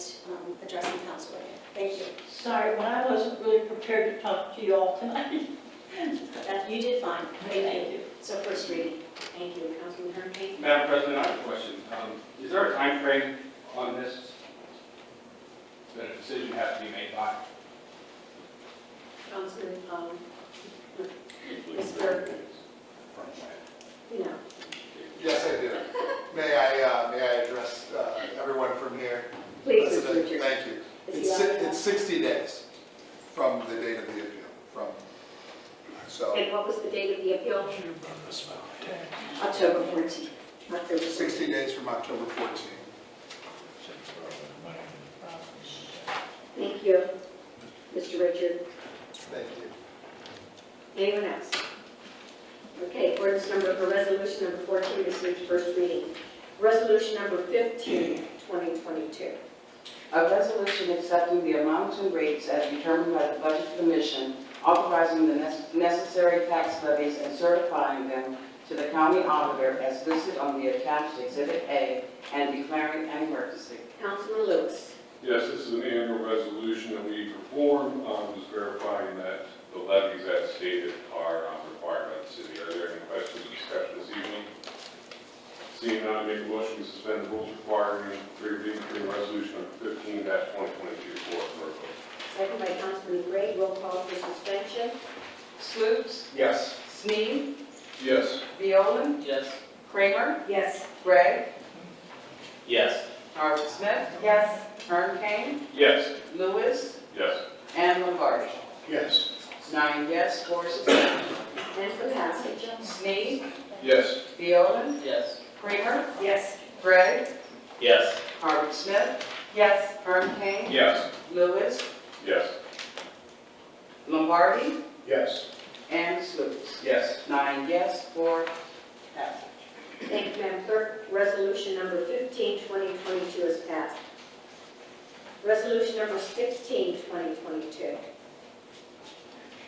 addressing council. Thank you. Sorry, but I wasn't really prepared to talk to you all tonight. You did fine. Thank you. So first reading. Thank you. Councilman Hernkane? Madam President, I have a question. Is there a time frame on this that a decision has to be made by? Councilman, Mr. No. Yes, I do. May I address everyone from here? Please, Mr. President, Richards. thank you. It's 60 days from the date of the appeal. So And what was the date of the appeal? October 14th. October 60 days from October 14. Thank you, Mr. Richard. Thank you. Anyone else? Okay, resolution number 14 received first reading. Resolution number 15, 2022. A resolution accepting the amounts and rates as determined by the Budget Commission, authorizing the necessary tax levies and certifying them to the county auditor as listed on the attached Exhibit A and declaring an emergency. Councilman Lewis. Yes, this is an annual resolution that we perform, just verifying that the levies as stated are required by the city. Are there any questions or discussion this evening? Seeing none, I make a motion to suspend the rules requiring three readings for resolution number 15-2022 for a vote. Second by Councilman Gray. Roll call for suspension. Sluse, Yes. Sneed, Yes. Violen, Yes. Kramer, Yes. Gregg, Yes. Howard Smith, Yes. Kern Kane, Yes. Lewis, Yes. and Lombardi. Yes. 9 yes, 4 suspension. And for passage. Sneed, Yes. Violen, Yes. Kramer, Yes. Gregg, Yes. Howard Smith, Yes. Kern Kane, Yes. Lewis, Yes. Lombardi, Yes. and Sluse. Yes. 9 yes, 4 passage. Thank you, Madam Clerk. Resolution number 15, 2022 is passed. Resolution number 16, 2022.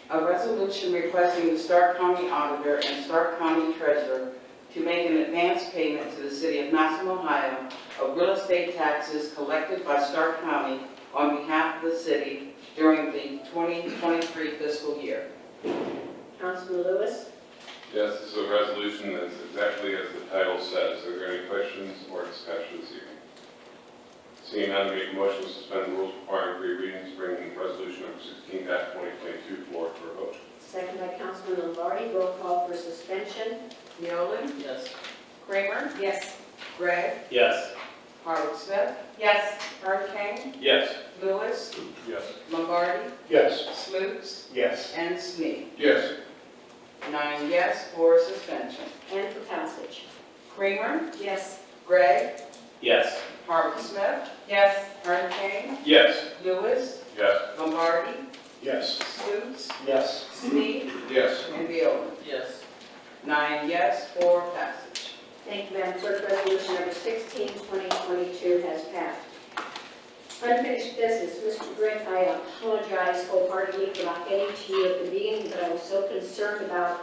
A resolution requesting the Stark County Auditor and Stark County Treasurer to make an advance payment to the city of Massillon, Ohio of real estate taxes collected by Stark County on behalf of the city during the 2023 fiscal year. Councilman Lewis. Yes, this is a resolution that's exactly as the title says. Are there any questions or discussion this evening? Seeing none, I make a motion to suspend the rules requiring three readings, bringing resolution number 16-2022 forward for a vote. Second by Councilman Lombardi. Roll call for suspension. Violen, Yes. Kramer, Yes. Gregg, Yes. Howard Smith, Yes. Kern Kane, Yes. Lewis, Yes. Lombardi, Yes. Sluse, Yes. and Sneed. Yes. 9 yes, 4 suspension. And for passage. Kramer, Yes. Gregg, Yes. Howard Smith, Yes. Kern Kane, Yes. Lewis, Yes. Lombardi, Yes. Sluse, Yes. Sneed, Yes. and Violen. Yes. 9 yes, 4 passage. Thank you, Madam Clerk. Resolution number 16, 2022 has passed. Unfinished business. Mr. Brick, I apologize wholeheartedly for not getting to you at the meeting, but I was so concerned about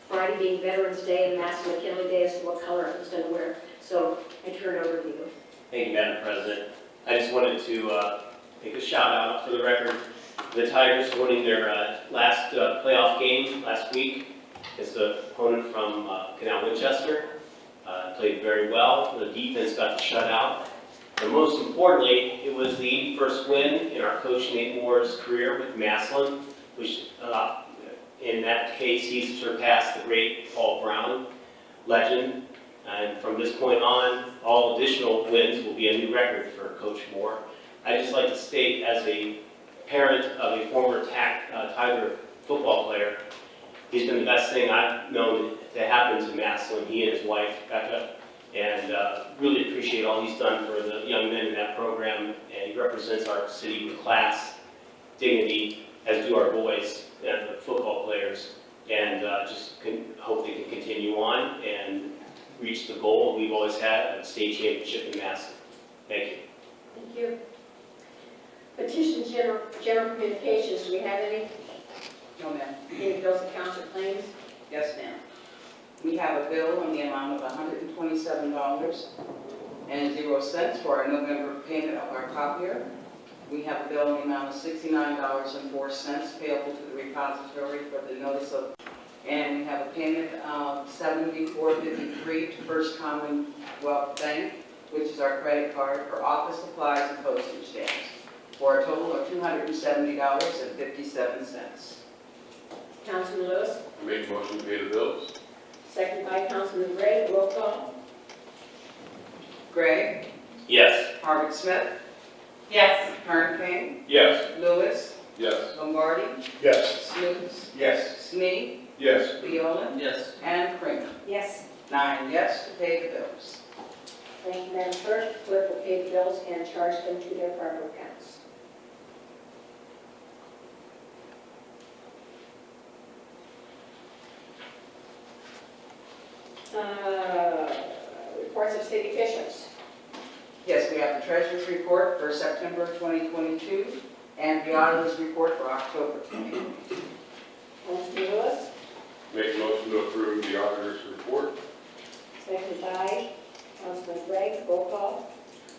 Friday being Veterans Day and Mass McKinley Day as to what color I was going to wear. So I turn it over to you. Thank you, Madam President. I just wanted to take a shout out for the record. The Tigers winning their last playoff game last week against the opponent from Canal Winchester. Played very well. The defense got the shutout. And most importantly, it was the 81st win in our coach Nate Moore's career with Massillon, which in that case, he's surpassed the great Paul Brown legend. And from this point on, all additional wins will be a new record for Coach Moore. I'd just like to state, as a parent of a former Tiger football player, he's been the best thing I've known to happen to Massillon, he and his wife, Becca, and really appreciate all he's done for the young men in that program, and he represents our city with class, dignity, as do our boys and the football players, and hope they can continue on and reach the goal we've always had, a state championship in Massillon. Thank you. Thank you. Petitions, general communications. Do we have any? No, ma'am. Any bills, accounts, or claims? Yes, ma'am. We have a bill in the amount of $127.00 for our November payment of our copier. We have a bill in the amount of $69.04 payable to the repository for the notice of, and we have a payment of $74.53 to First Commonwealth Bank, which is our credit card for office supplies and postage stamps, for a total of $270.57. Councilman Lewis. I make a motion to pay the bills. Second by Councilman Gray. Roll call. Gregg, Yes. Harvard Smith, Yes. Kern Kane, Yes. Lewis, Yes. Lombardi, Yes. Sluse, Yes. Sneed, Yes. Violen, Yes. and Kramer. Yes. 9 yes to pay the bills. Thank you, Madam Clerk. Clerk will pay the bills and charge them to their proper accounts. Reports of city officials. Yes, we have the treasurer's report for September 2022 and the auditor's report for October 2022. Councilman Lewis, Make a motion to approve the auditor's report. seconded by Councilman Gregg. Roll call.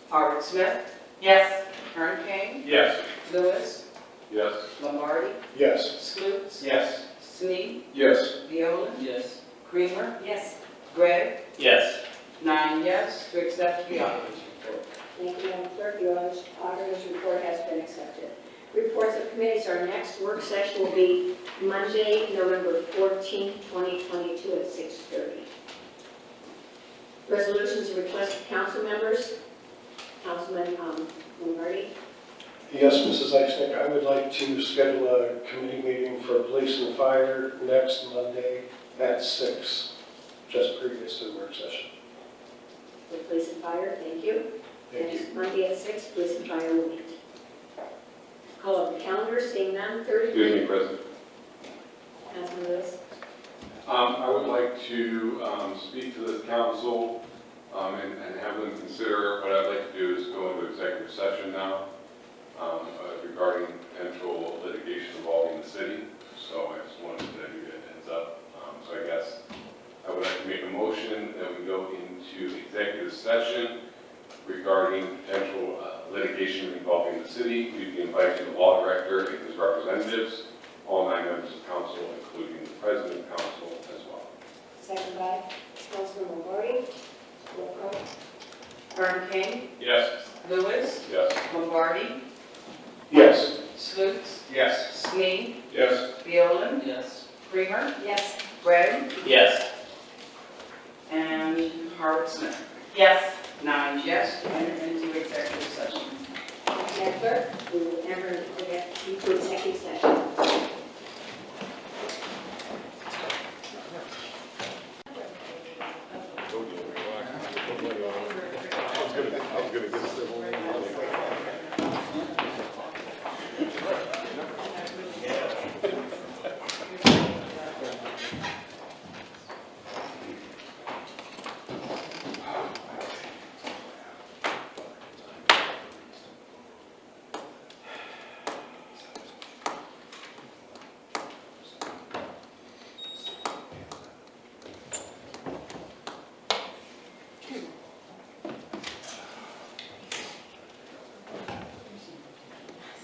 Howard Smith, Yes. Kern King, Yes. Lewis, Yes. Lombardi, Yes. Slutes, Yes. Snead, Yes. Viola, Yes. Creamer, Yes. Gregg, Yes. 9 yes to accept the auditor's report. Thank you, Madam Clerk. The auditor's report has been accepted. Reports of committees. Our next work session will be Monday, November 14th, 2022 at 6:30. Resolutions and requests of council members. Councilman Lombardi. Yes, Mrs. Eisnick, I would like to schedule a committee meeting for police and fire next Monday at 6, just previous to the work session. For police and fire, thank you. Thank you. Next Monday at 6, police and fire will meet. Call up the calendar, seeing none, 30. Excuse me, President. Councilman Lewis. I would like to speak to the council and have them consider, what I'd like to do is go into executive session now regarding potential litigation involving the city. So I just wanted to give you a heads up. So I guess I would like to make a motion that we go into executive session regarding potential litigation involving the city. We'd be inviting the law director and his representatives, all 9 members of council, including the president of council as well. Second by Councilman Lombardi. Roll call. Kern King, Yes. Lewis, Yes. Lombardi, Yes. Slutes, Yes. Snead, Yes. Viola, Yes. Creamer, Yes. Gregg, Yes. and Howard Smith. Yes. 9 yes to enter into executive session. Madam Clerk, we will enter into executive session.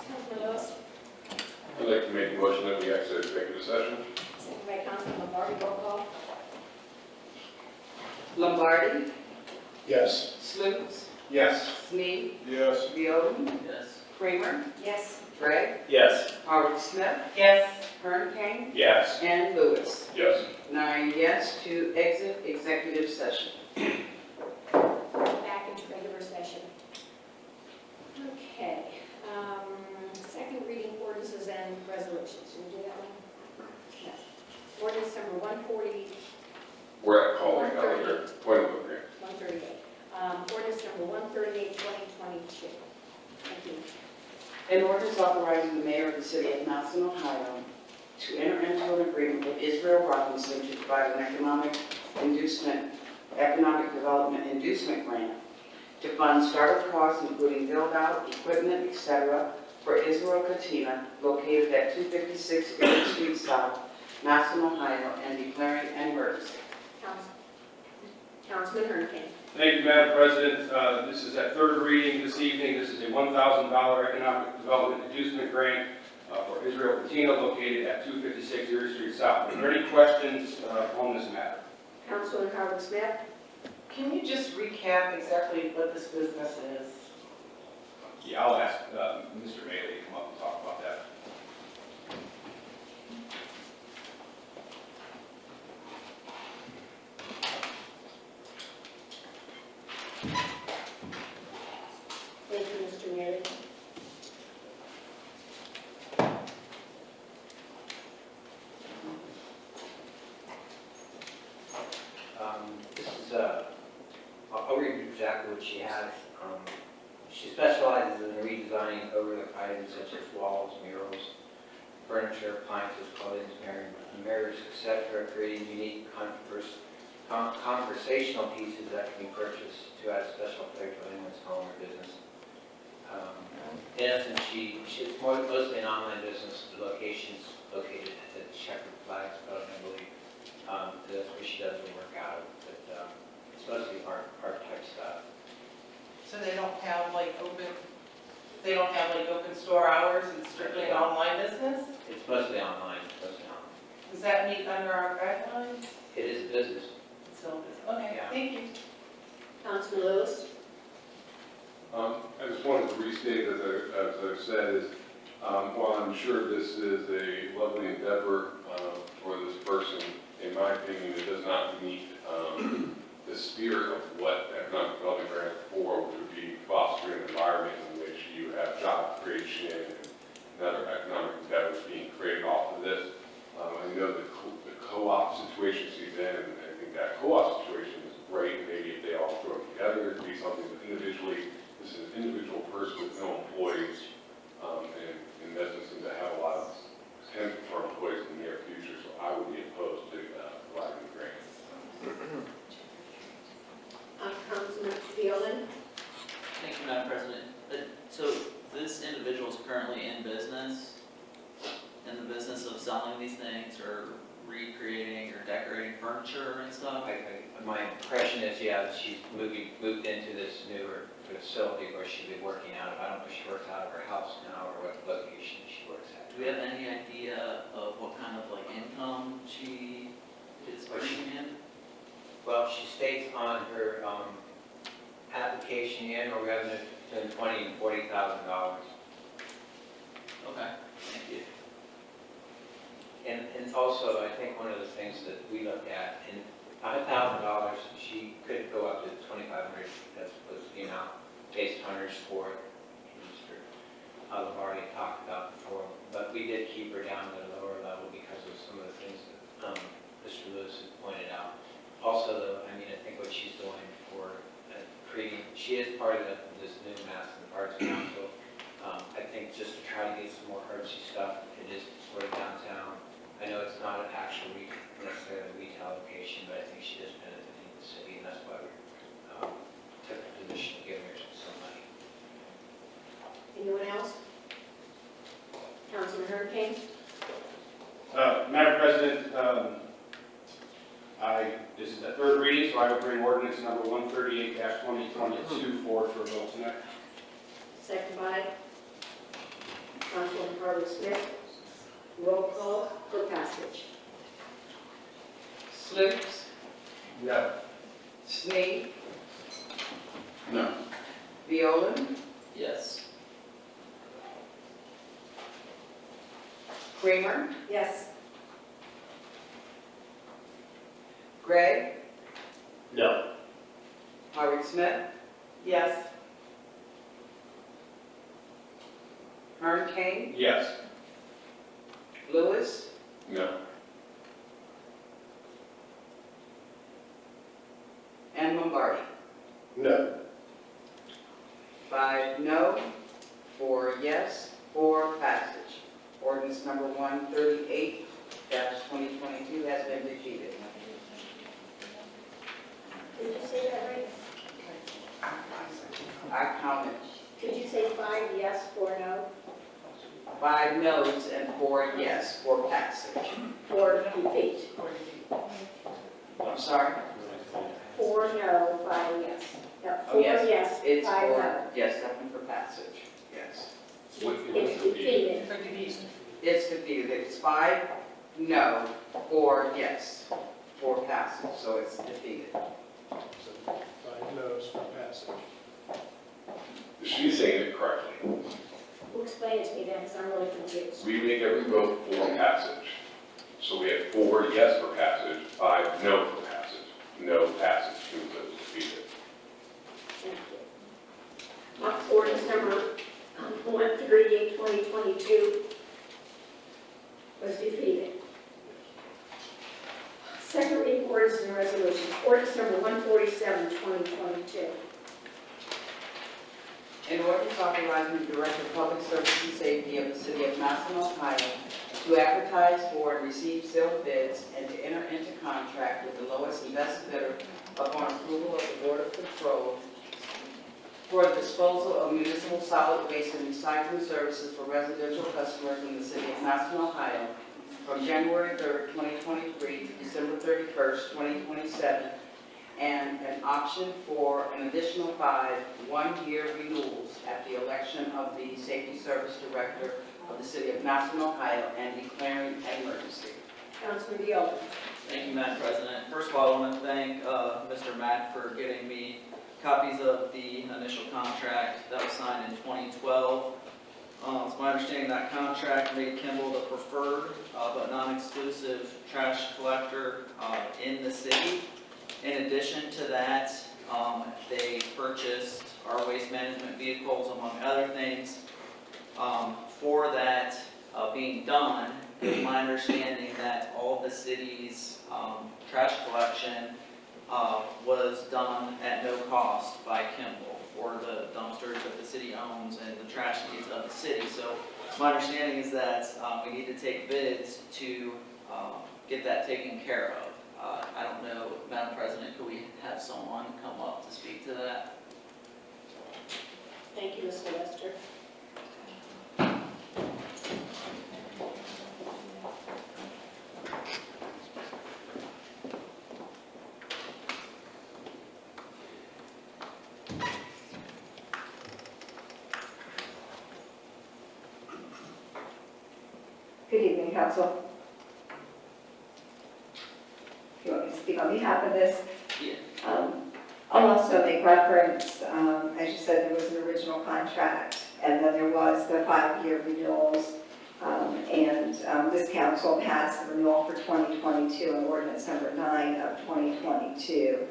Councilman Lewis. I'd like to make a motion that we exit executive session. Second by Councilman Lombardi. Roll call. Lombardi, Yes. Slutes, Yes. Snead, Yes. Viola, Yes. Creamer, Yes. Gregg, Yes. Howard Smith, Yes. Kern King, Yes. and Lewis. Yes. 9 yes to exit executive session. Back into regular session. Okay. Second reading ordinances and resolutions. Did we do that one? No. Ordinance number 140. We're at calling calendar. Point of order. 138. Ordinance number 138, 2022. Thank you. An ordinance authorizing the mayor of the city of Massillon, Ohio, to enter into an agreement with Israel Robinson to provide an economic development inducement grant to fund startup costs, including build-out, equipment, etc., for Israel Katina, located at 256 8th Street South, Massillon, Ohio, and declaring an emergency. Councilman Hurricane. Thank you, Madam President. This is at third reading this evening. This is a $1,000 economic development inducement grant for Israel Katina, located at 256 Erie Street South. Are there any questions on this matter? Councilman Howard Smith. Can you just recap exactly what this business is? Yeah, I'll ask Mr. Bailey to come up and talk about that. Thank you, Mr. Mayor. This exactly what she has. She specializes in redesigning overlook items such as walls, murals, furniture, appliances, clothing, mirrors, etc., creating unique conversational pieces that can be purchased to add special flair to anyone's home or business. In essence, she's mostly an online business. The location's located at the Checkered Flags Building, I believe. That's where she does the work out of, but it's mostly art type stuff. So they don't have like open store hours, it's strictly an online business? It's mostly online, Does that meet under our guidelines? It is a business. It's still a business. Okay, Yeah. thank you. Councilman Lewis? I just wanted to restate, as I've said, is while I'm sure this is a lovely endeavor for this person, in my opinion, it does not meet the spirit of what economic development grant is for, which would be fostering an environment in which you have job creation and other economic endeavors being created off of this. I know the co-op situation she's in, and I think that co-op situation is great. Maybe if they all throw it together, it'd be something that individually, this is an individual person with no employees, and in business, and to have a lot of potential for employees in the near future, so I would be opposed to providing the grant. Councilman Massillon? Thank you, Madam President. So this individual is currently in the business of selling these things or recreating or decorating furniture and stuff? My impression is, yeah, that she's moved into this newer facility where she'll be working out of. I don't know if she works out of her house now or what location she works at. Do we have any idea of what kind of like income she is bringing in? Well, she states on her application annual revenue between $20,000 and $40,000. Okay, thank you. And also, I think one of the things that we looked at, in $5,000, she could go up to $2,500. That was the amount based on her score, Mr. I've already talked about before. But we did keep her down at a lower level because of some of the things that Mr. Lewis had pointed out. Also, though, I mean, I think what she's doing for creating, she is part of this new Massillon Arts Council. I think just to try to get some more artsy stuff, it is sort of downtown. I know it's not an actual necessarily retail location, but I think she is benefiting the city, and that's why we took the position of giving her some money. Anyone else? Councilman Hurricane? Madam President, this is the third reading, so I will bring ordinance number 138-2022 forward for a vote tonight. Second by Councilman Harley Smith. Roll call for passage. Sloops, No. Sneed, No. Violen, Yes. Kramer, Yes. Gregg, No. Howard Smith, Yes. Herm Kane, Yes. Lewis, No. and Lombardi. No. 5 no, 4 yes, 4 passage. Ordinance number 138-2022 has been defeated. Did you say that right? I counted Did you say 5 yes, 4 no? 5 no's and 4 yes for passage. 4 defeat? I'm sorry? 4 no, 5 yes. No, 4 Oh, yes. yes, It's 5 for, no. yes, definitely for passage, yes. It's defeated. It's defeated. It's 5 no, 4 yes for passage, so it's defeated. So 5 no's for passage. She's saying it correctly. Well, explain it to me then, because I'm really confused. We make every vote for passage. So we had 4 yes for passage, 5 no for passage. No passage means it was defeated. Thank you. Ordinance number 138-2022 was defeated. Second reading ordinance and resolution. Ordinance number 147-2022. An ordinance authorizing the Director of Public Service and Safety of the City of Massillon, Ohio, to advertise for and receive sealed bids and to enter into contract with the lowest and best bidder upon approval of the Board of Control for the disposal of municipal solid waste and recycling services for residential customers in the City of Massillon, Ohio, from January 3rd, 2023 to December 31st, 2027, and an option for an additional 5 one-year renewals at the election of the Safety Service Director of the City of Massillon, Ohio, and declaring an emergency. Councilman Deal. Thank you, Madam President. First of all, I want to thank Mr. Mack for getting me copies of the initial contract that was signed in 2012. It's my understanding that contract made Kimball the preferred but non-exclusive trash collector in the city. In addition to that, they purchased our waste management vehicles, among other things. For that being done, it's my understanding that all of the city's trash collection was done at no cost by Kimball for the dumpsters that the city owns and the trash needs of the city. So my understanding is that we need to take bids to get that taken care of. I don't know, Madam President, could we have someone come up to speak to that? Thank you, Mr. Lester. Good evening, Council. You want me to speak on behalf of this? Yeah. I'll also make reference, as you said, there was an original contract, and then there was the 5-year renewals, and this council passed the renewal for 2022 in ordinance number 9 of 2022.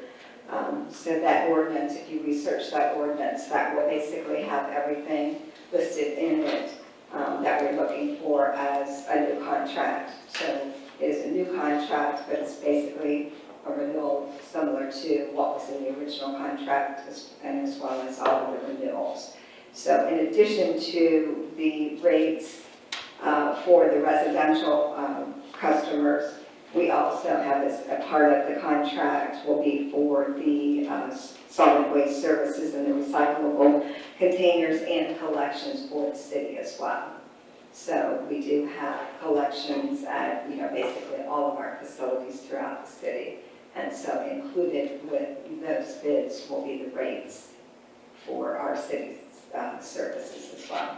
So that ordinance, if you research that ordinance, that will basically have everything listed in it that we're looking for as a new contract. So it is a new contract, but it's basically a renewal similar to what was in the original contract, and as well as all of the renewals. So in addition to the rates for the residential customers, we also have as a part of the contract will be for the solid waste services and the recyclable containers and collections for the city as well. So we do have collections at, basically all of our facilities throughout the city. And so included with those bids will be the rates for our city's services as well.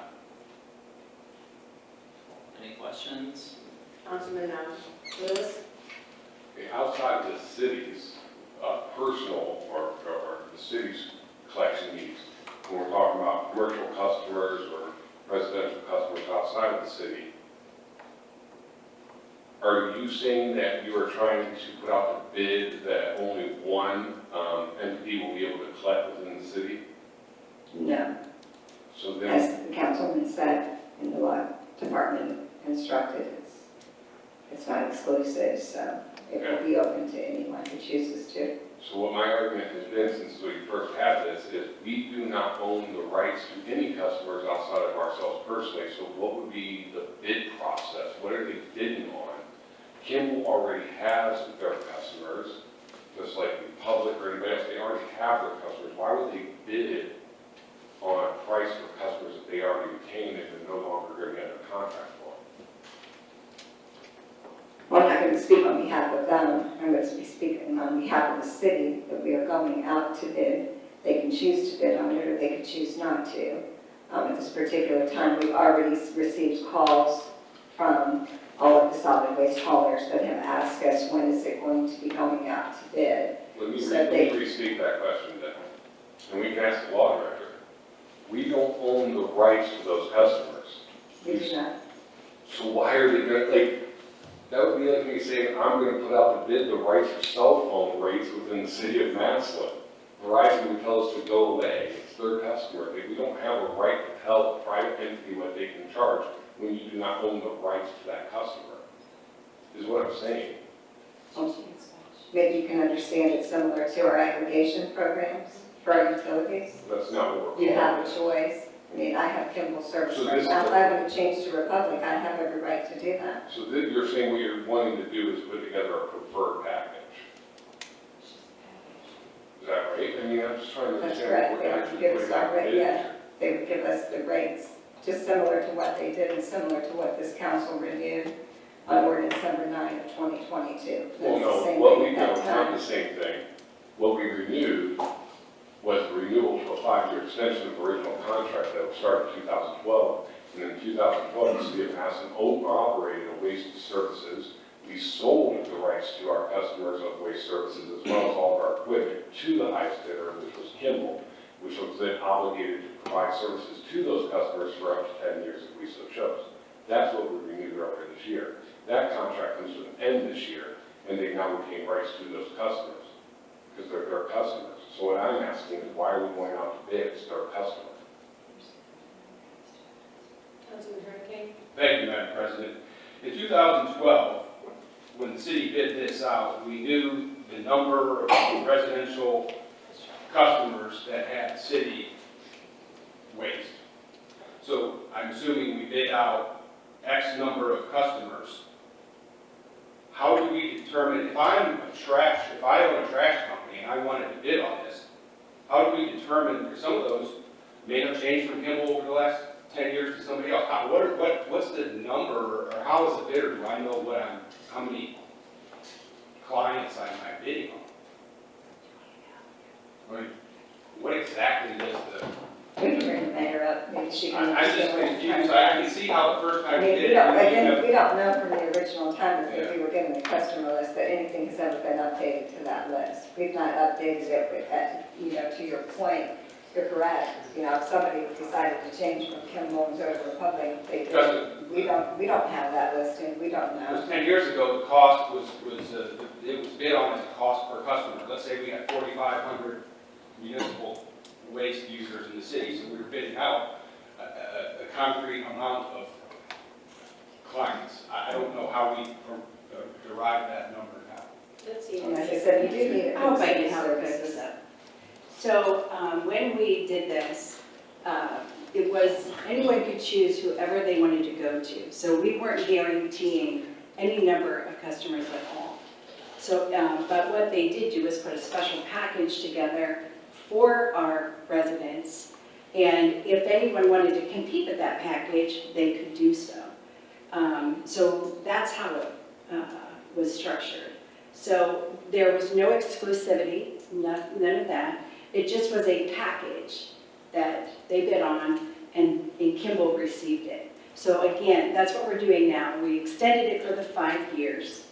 Any questions? Councilman Lewis. Okay, outside the city's personal or the city's collection needs, when we're talking about commercial customers or residential customers outside of the city, are you saying that you are trying to put out the bid that only one entity will be able to collect within the city? No. So then, As the councilman said, in the law department instructed, it's not exclusive, so it will be open to anyone who chooses to. so what my argument has been since we first had this is we do not own the rights to any customers outside of ourselves personally. So what would be the bid process? What are they bidding on? Kimball already has their customers, just like the public or anybody else. They already have their customers. Why would they bid on a price for customers that they already retain if they're no longer going to get a contract for? Well, I'm not going to speak on behalf of them. I'm going to be speaking on behalf of the city that we are going out to bid. They can choose to bid on it or they can choose not to. At this particular time, we've already received calls from all of the solid waste haulers that have asked us when is it going to be going out to bid. Let me restate that question then. And we can ask the law director. We don't own the rights to those customers. We do not. So why are they going to, that would be like me saying, I'm going to put out the bid the rights for cell phone rates within the city of Massillon. Verizon would tell us to go away. It's their customer. We don't have a right to tell a private entity what they can charge when you do not own the rights to that customer, is what I'm saying. Maybe you can understand it's similar to our aggregation programs. for our utilities. That's not what we're. You have a choice. I mean, I have Kimball service So right this now. is If I want to change to Republic, I have every right to do that. So you're saying what you're wanting to do is put together a preferred package? Is that right? I mean, I'm just trying to That's understand correct. what They we're would actually give us putting out our to rate, bid. yeah. They would give us the rates, just similar to what they did and similar to what this council renewed on ordinance number 9 of 2022. Well, That's the no, same what rate we, at no, that it's not time. the same thing. What we renewed was the renewal of a 5-year extension of the original contract that was started in 2012. And in 2012, the city of Massillon operated a waste services. We sold the rights to our customers of waste services as well as all of our equipment to the highest bidder, which was Kimball, which was then obligated to provide services to those customers for up to 10 years if we so chose. That's what we renewed earlier this year. That contract comes to an end this year, and they now retain rights to those customers because they're their customers. So what I'm asking is why are we going out to bid to our customer? Councilman Hurricane? Thank you, Madam President. In 2012, when the city bid this out, we knew the number of residential customers that had city waste. So I'm assuming we bid out X number of customers. How do we determine, if I own a trash company and I wanted to bid on this, how do we determine, because some of those may have changed from Kimball over the last 10 years to somebody else. What's the number, or how as a bidder do I know how many clients I'm bidding on? I mean, what exactly does the... We can bring the mayor up, maybe she can. I'm just confused. I can see how the first I time we mean, did we it. don't, again, we don't know from the original time that we were given the customer list that anything has ever been updated to that list. We've not updated it with that, to your point, you're correct. If somebody decided to change from Kimball to Republic, they did. We don't have that listing, we don't know. Because 10 years ago, the cost was it was bid on as a cost per customer. Let's say we had 4,500 municipal waste users in the city, so we were bidding out a concrete amount of clients. I don't know how we derive that number now. Let's see. And as I said, you do need it. I'll bite you how to fix this up. So when we did this, it was, anyone could choose whoever they wanted to go to. So we weren't guaranteeing any number of customers at all. So, but what they did do was put a special package together for our residents. And if anyone wanted to compete with that package, they could do so. So that's how it was structured. So there was no exclusivity, none of that. It just was a package that they bid on, and Kimball received it. So again, that's what we're doing now. We extended it for the 5 years,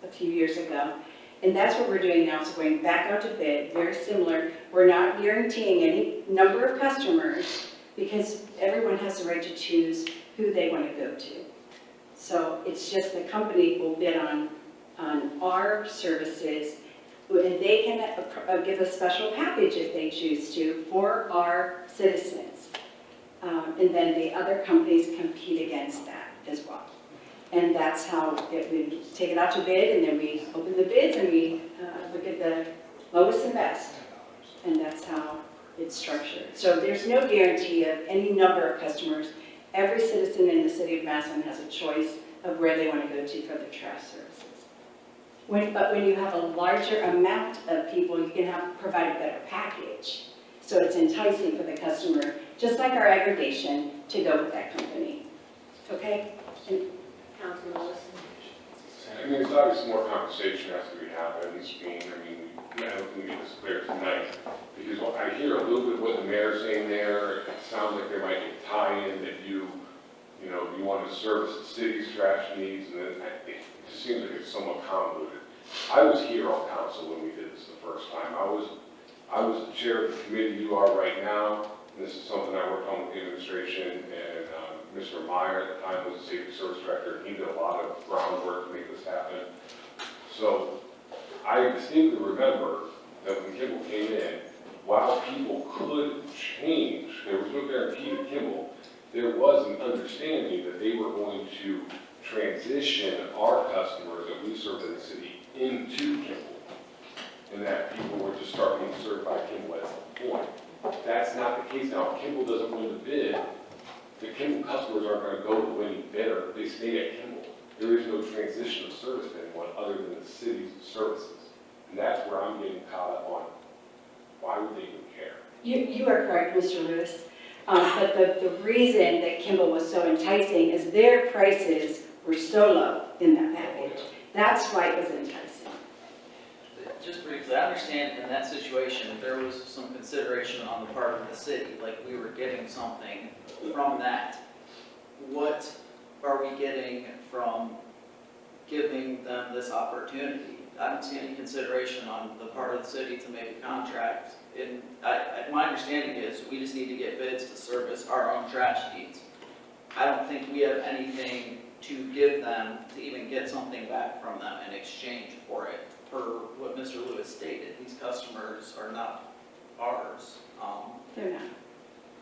a few years ago, and that's what we're doing now. So going back out to bid, very similar. We're not guaranteeing any number of customers because everyone has the right to choose who they want to go to. So it's just the company will bid on our services, and they can give a special package if they choose to for our citizens. And then the other companies compete against that as well. And that's how we take it out to bid, and then we open the bids and we look at the lowest and best. And that's how it's structured. So there's no guarantee of any number of customers. Every citizen in the city of Massillon has a choice of where they want to go to for their trash services. But when you have a larger amount of people, you can provide a better package. So it's enticing for the customer, just like our aggregation, to go with that company. Okay? Councilman Wilson? I mean, there's obviously more conversation has to be happening. I don't think we get this clear tonight, because I hear a little bit what the mayor's saying there. It sounds like there might be a tie-in that you want to service the city's trash needs, and then it just seems like it's somewhat convoluted. I was here on council when we did this the first time. I was the chair of the committee you are right now, and this is something I worked on with the administration, and Mr. Meyer at the time was the safety service director, and he did a lot of groundwork to make this happen. So I distinctly remember that when Kimball came in, while people could change, there was no guarantee to Kimball, there was an understanding that they were going to transition our customers that we serve in the city into Kimball, and that people were just starting to certify Kimball at some point. at Kimball, there is no transition of service to anyone other than the city's services. And that's where I'm getting caught up on. Why would they even care? You are correct, Mr. Lewis. But the reason that Kimball was so enticing is their prices were so low in that package. That's why it was enticing. Just briefly, I understand in that situation, there was some consideration on the part of the city, like we were getting something from that. What are we getting from giving them this opportunity? I don't see any consideration on the part of the city to make a contract. My understanding is we just need to get bids to service our own trash needs. I don't think we have anything to give them to even get something back from them in exchange for it. Per what Mr. Lewis stated, these customers are not ours. They're not.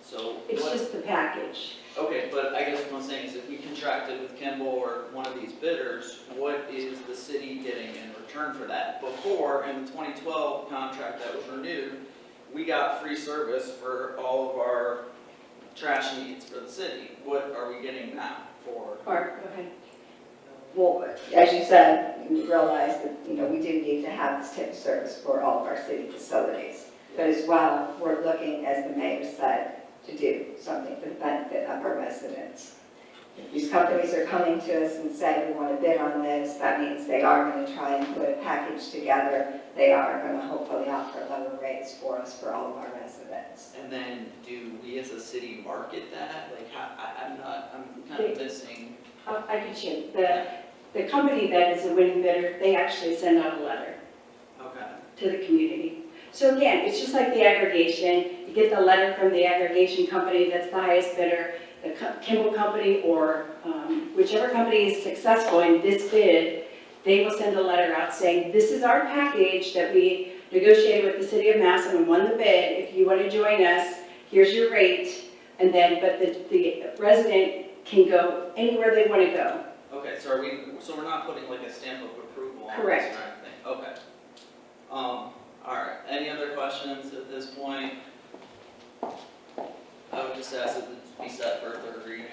So It's what- just the package. Okay, but I guess what I'm saying is if we contracted with Kimball or one of these bidders, what is the city getting in return for that? Before, in the 2012 contract that was renewed, we got free service for all of our trash needs for the city. What are we getting now for? Mark, go ahead. Well, as you said, you realize that, we do need to have this type of service for all of our city facilities. But as well, we're looking, as the mayor said, to do something for the benefit of our residents. If these companies are coming to us and say, we want to bid on this, that means they are going to try and put a package together. They are going to hopefully offer lower rates for us, for all of our residents. And then do we as a city market that? Like, I'm kind of missing. I could share. The company that is a winning bidder, they actually send out a letter Okay. to the community. So again, it's just like the aggregation. You get the letter from the aggregation company that's the highest bidder, the Kimball company, or whichever company is successful in this bid, they will send a letter out saying, this is our package that we negotiated with the city of Massillon and won the bid. If you want to join us, here's your rate. And then, but the resident can go anywhere they want to go. Okay, so we're not putting like a stamp of approval on this Correct. or anything? Okay. All right, any other questions at this point? I would just ask that it be set for a third reading.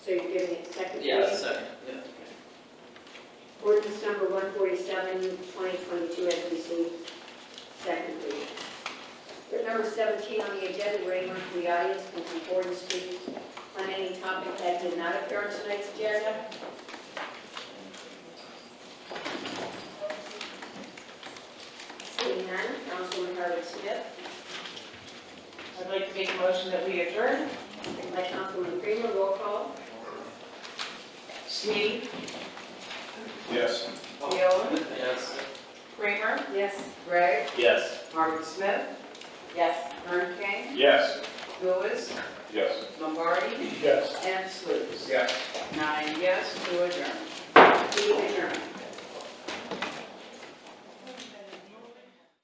So you're giving it second reading? Yeah, second, yeah. Ordinance number 147, 2022 has received second reading. Order number 17 on the agenda, where anyone from the audience can come forward and speak on any topic that did not appear on tonight's agenda. Seeing none, Councilwoman Howard Smith. I'd like to make a motion that we adjourn. Second by Councilwoman Kramer, roll call. Sneed, Yes. Keown, Yes. Kramer, Yes. Gregg, Yes. Margaret Smith, Yes. Ern King, Yes. Lewis, Yes. Lombardi, Yes. and Sluse. Yes. 9 yes to adjourn. Meeting adjourned.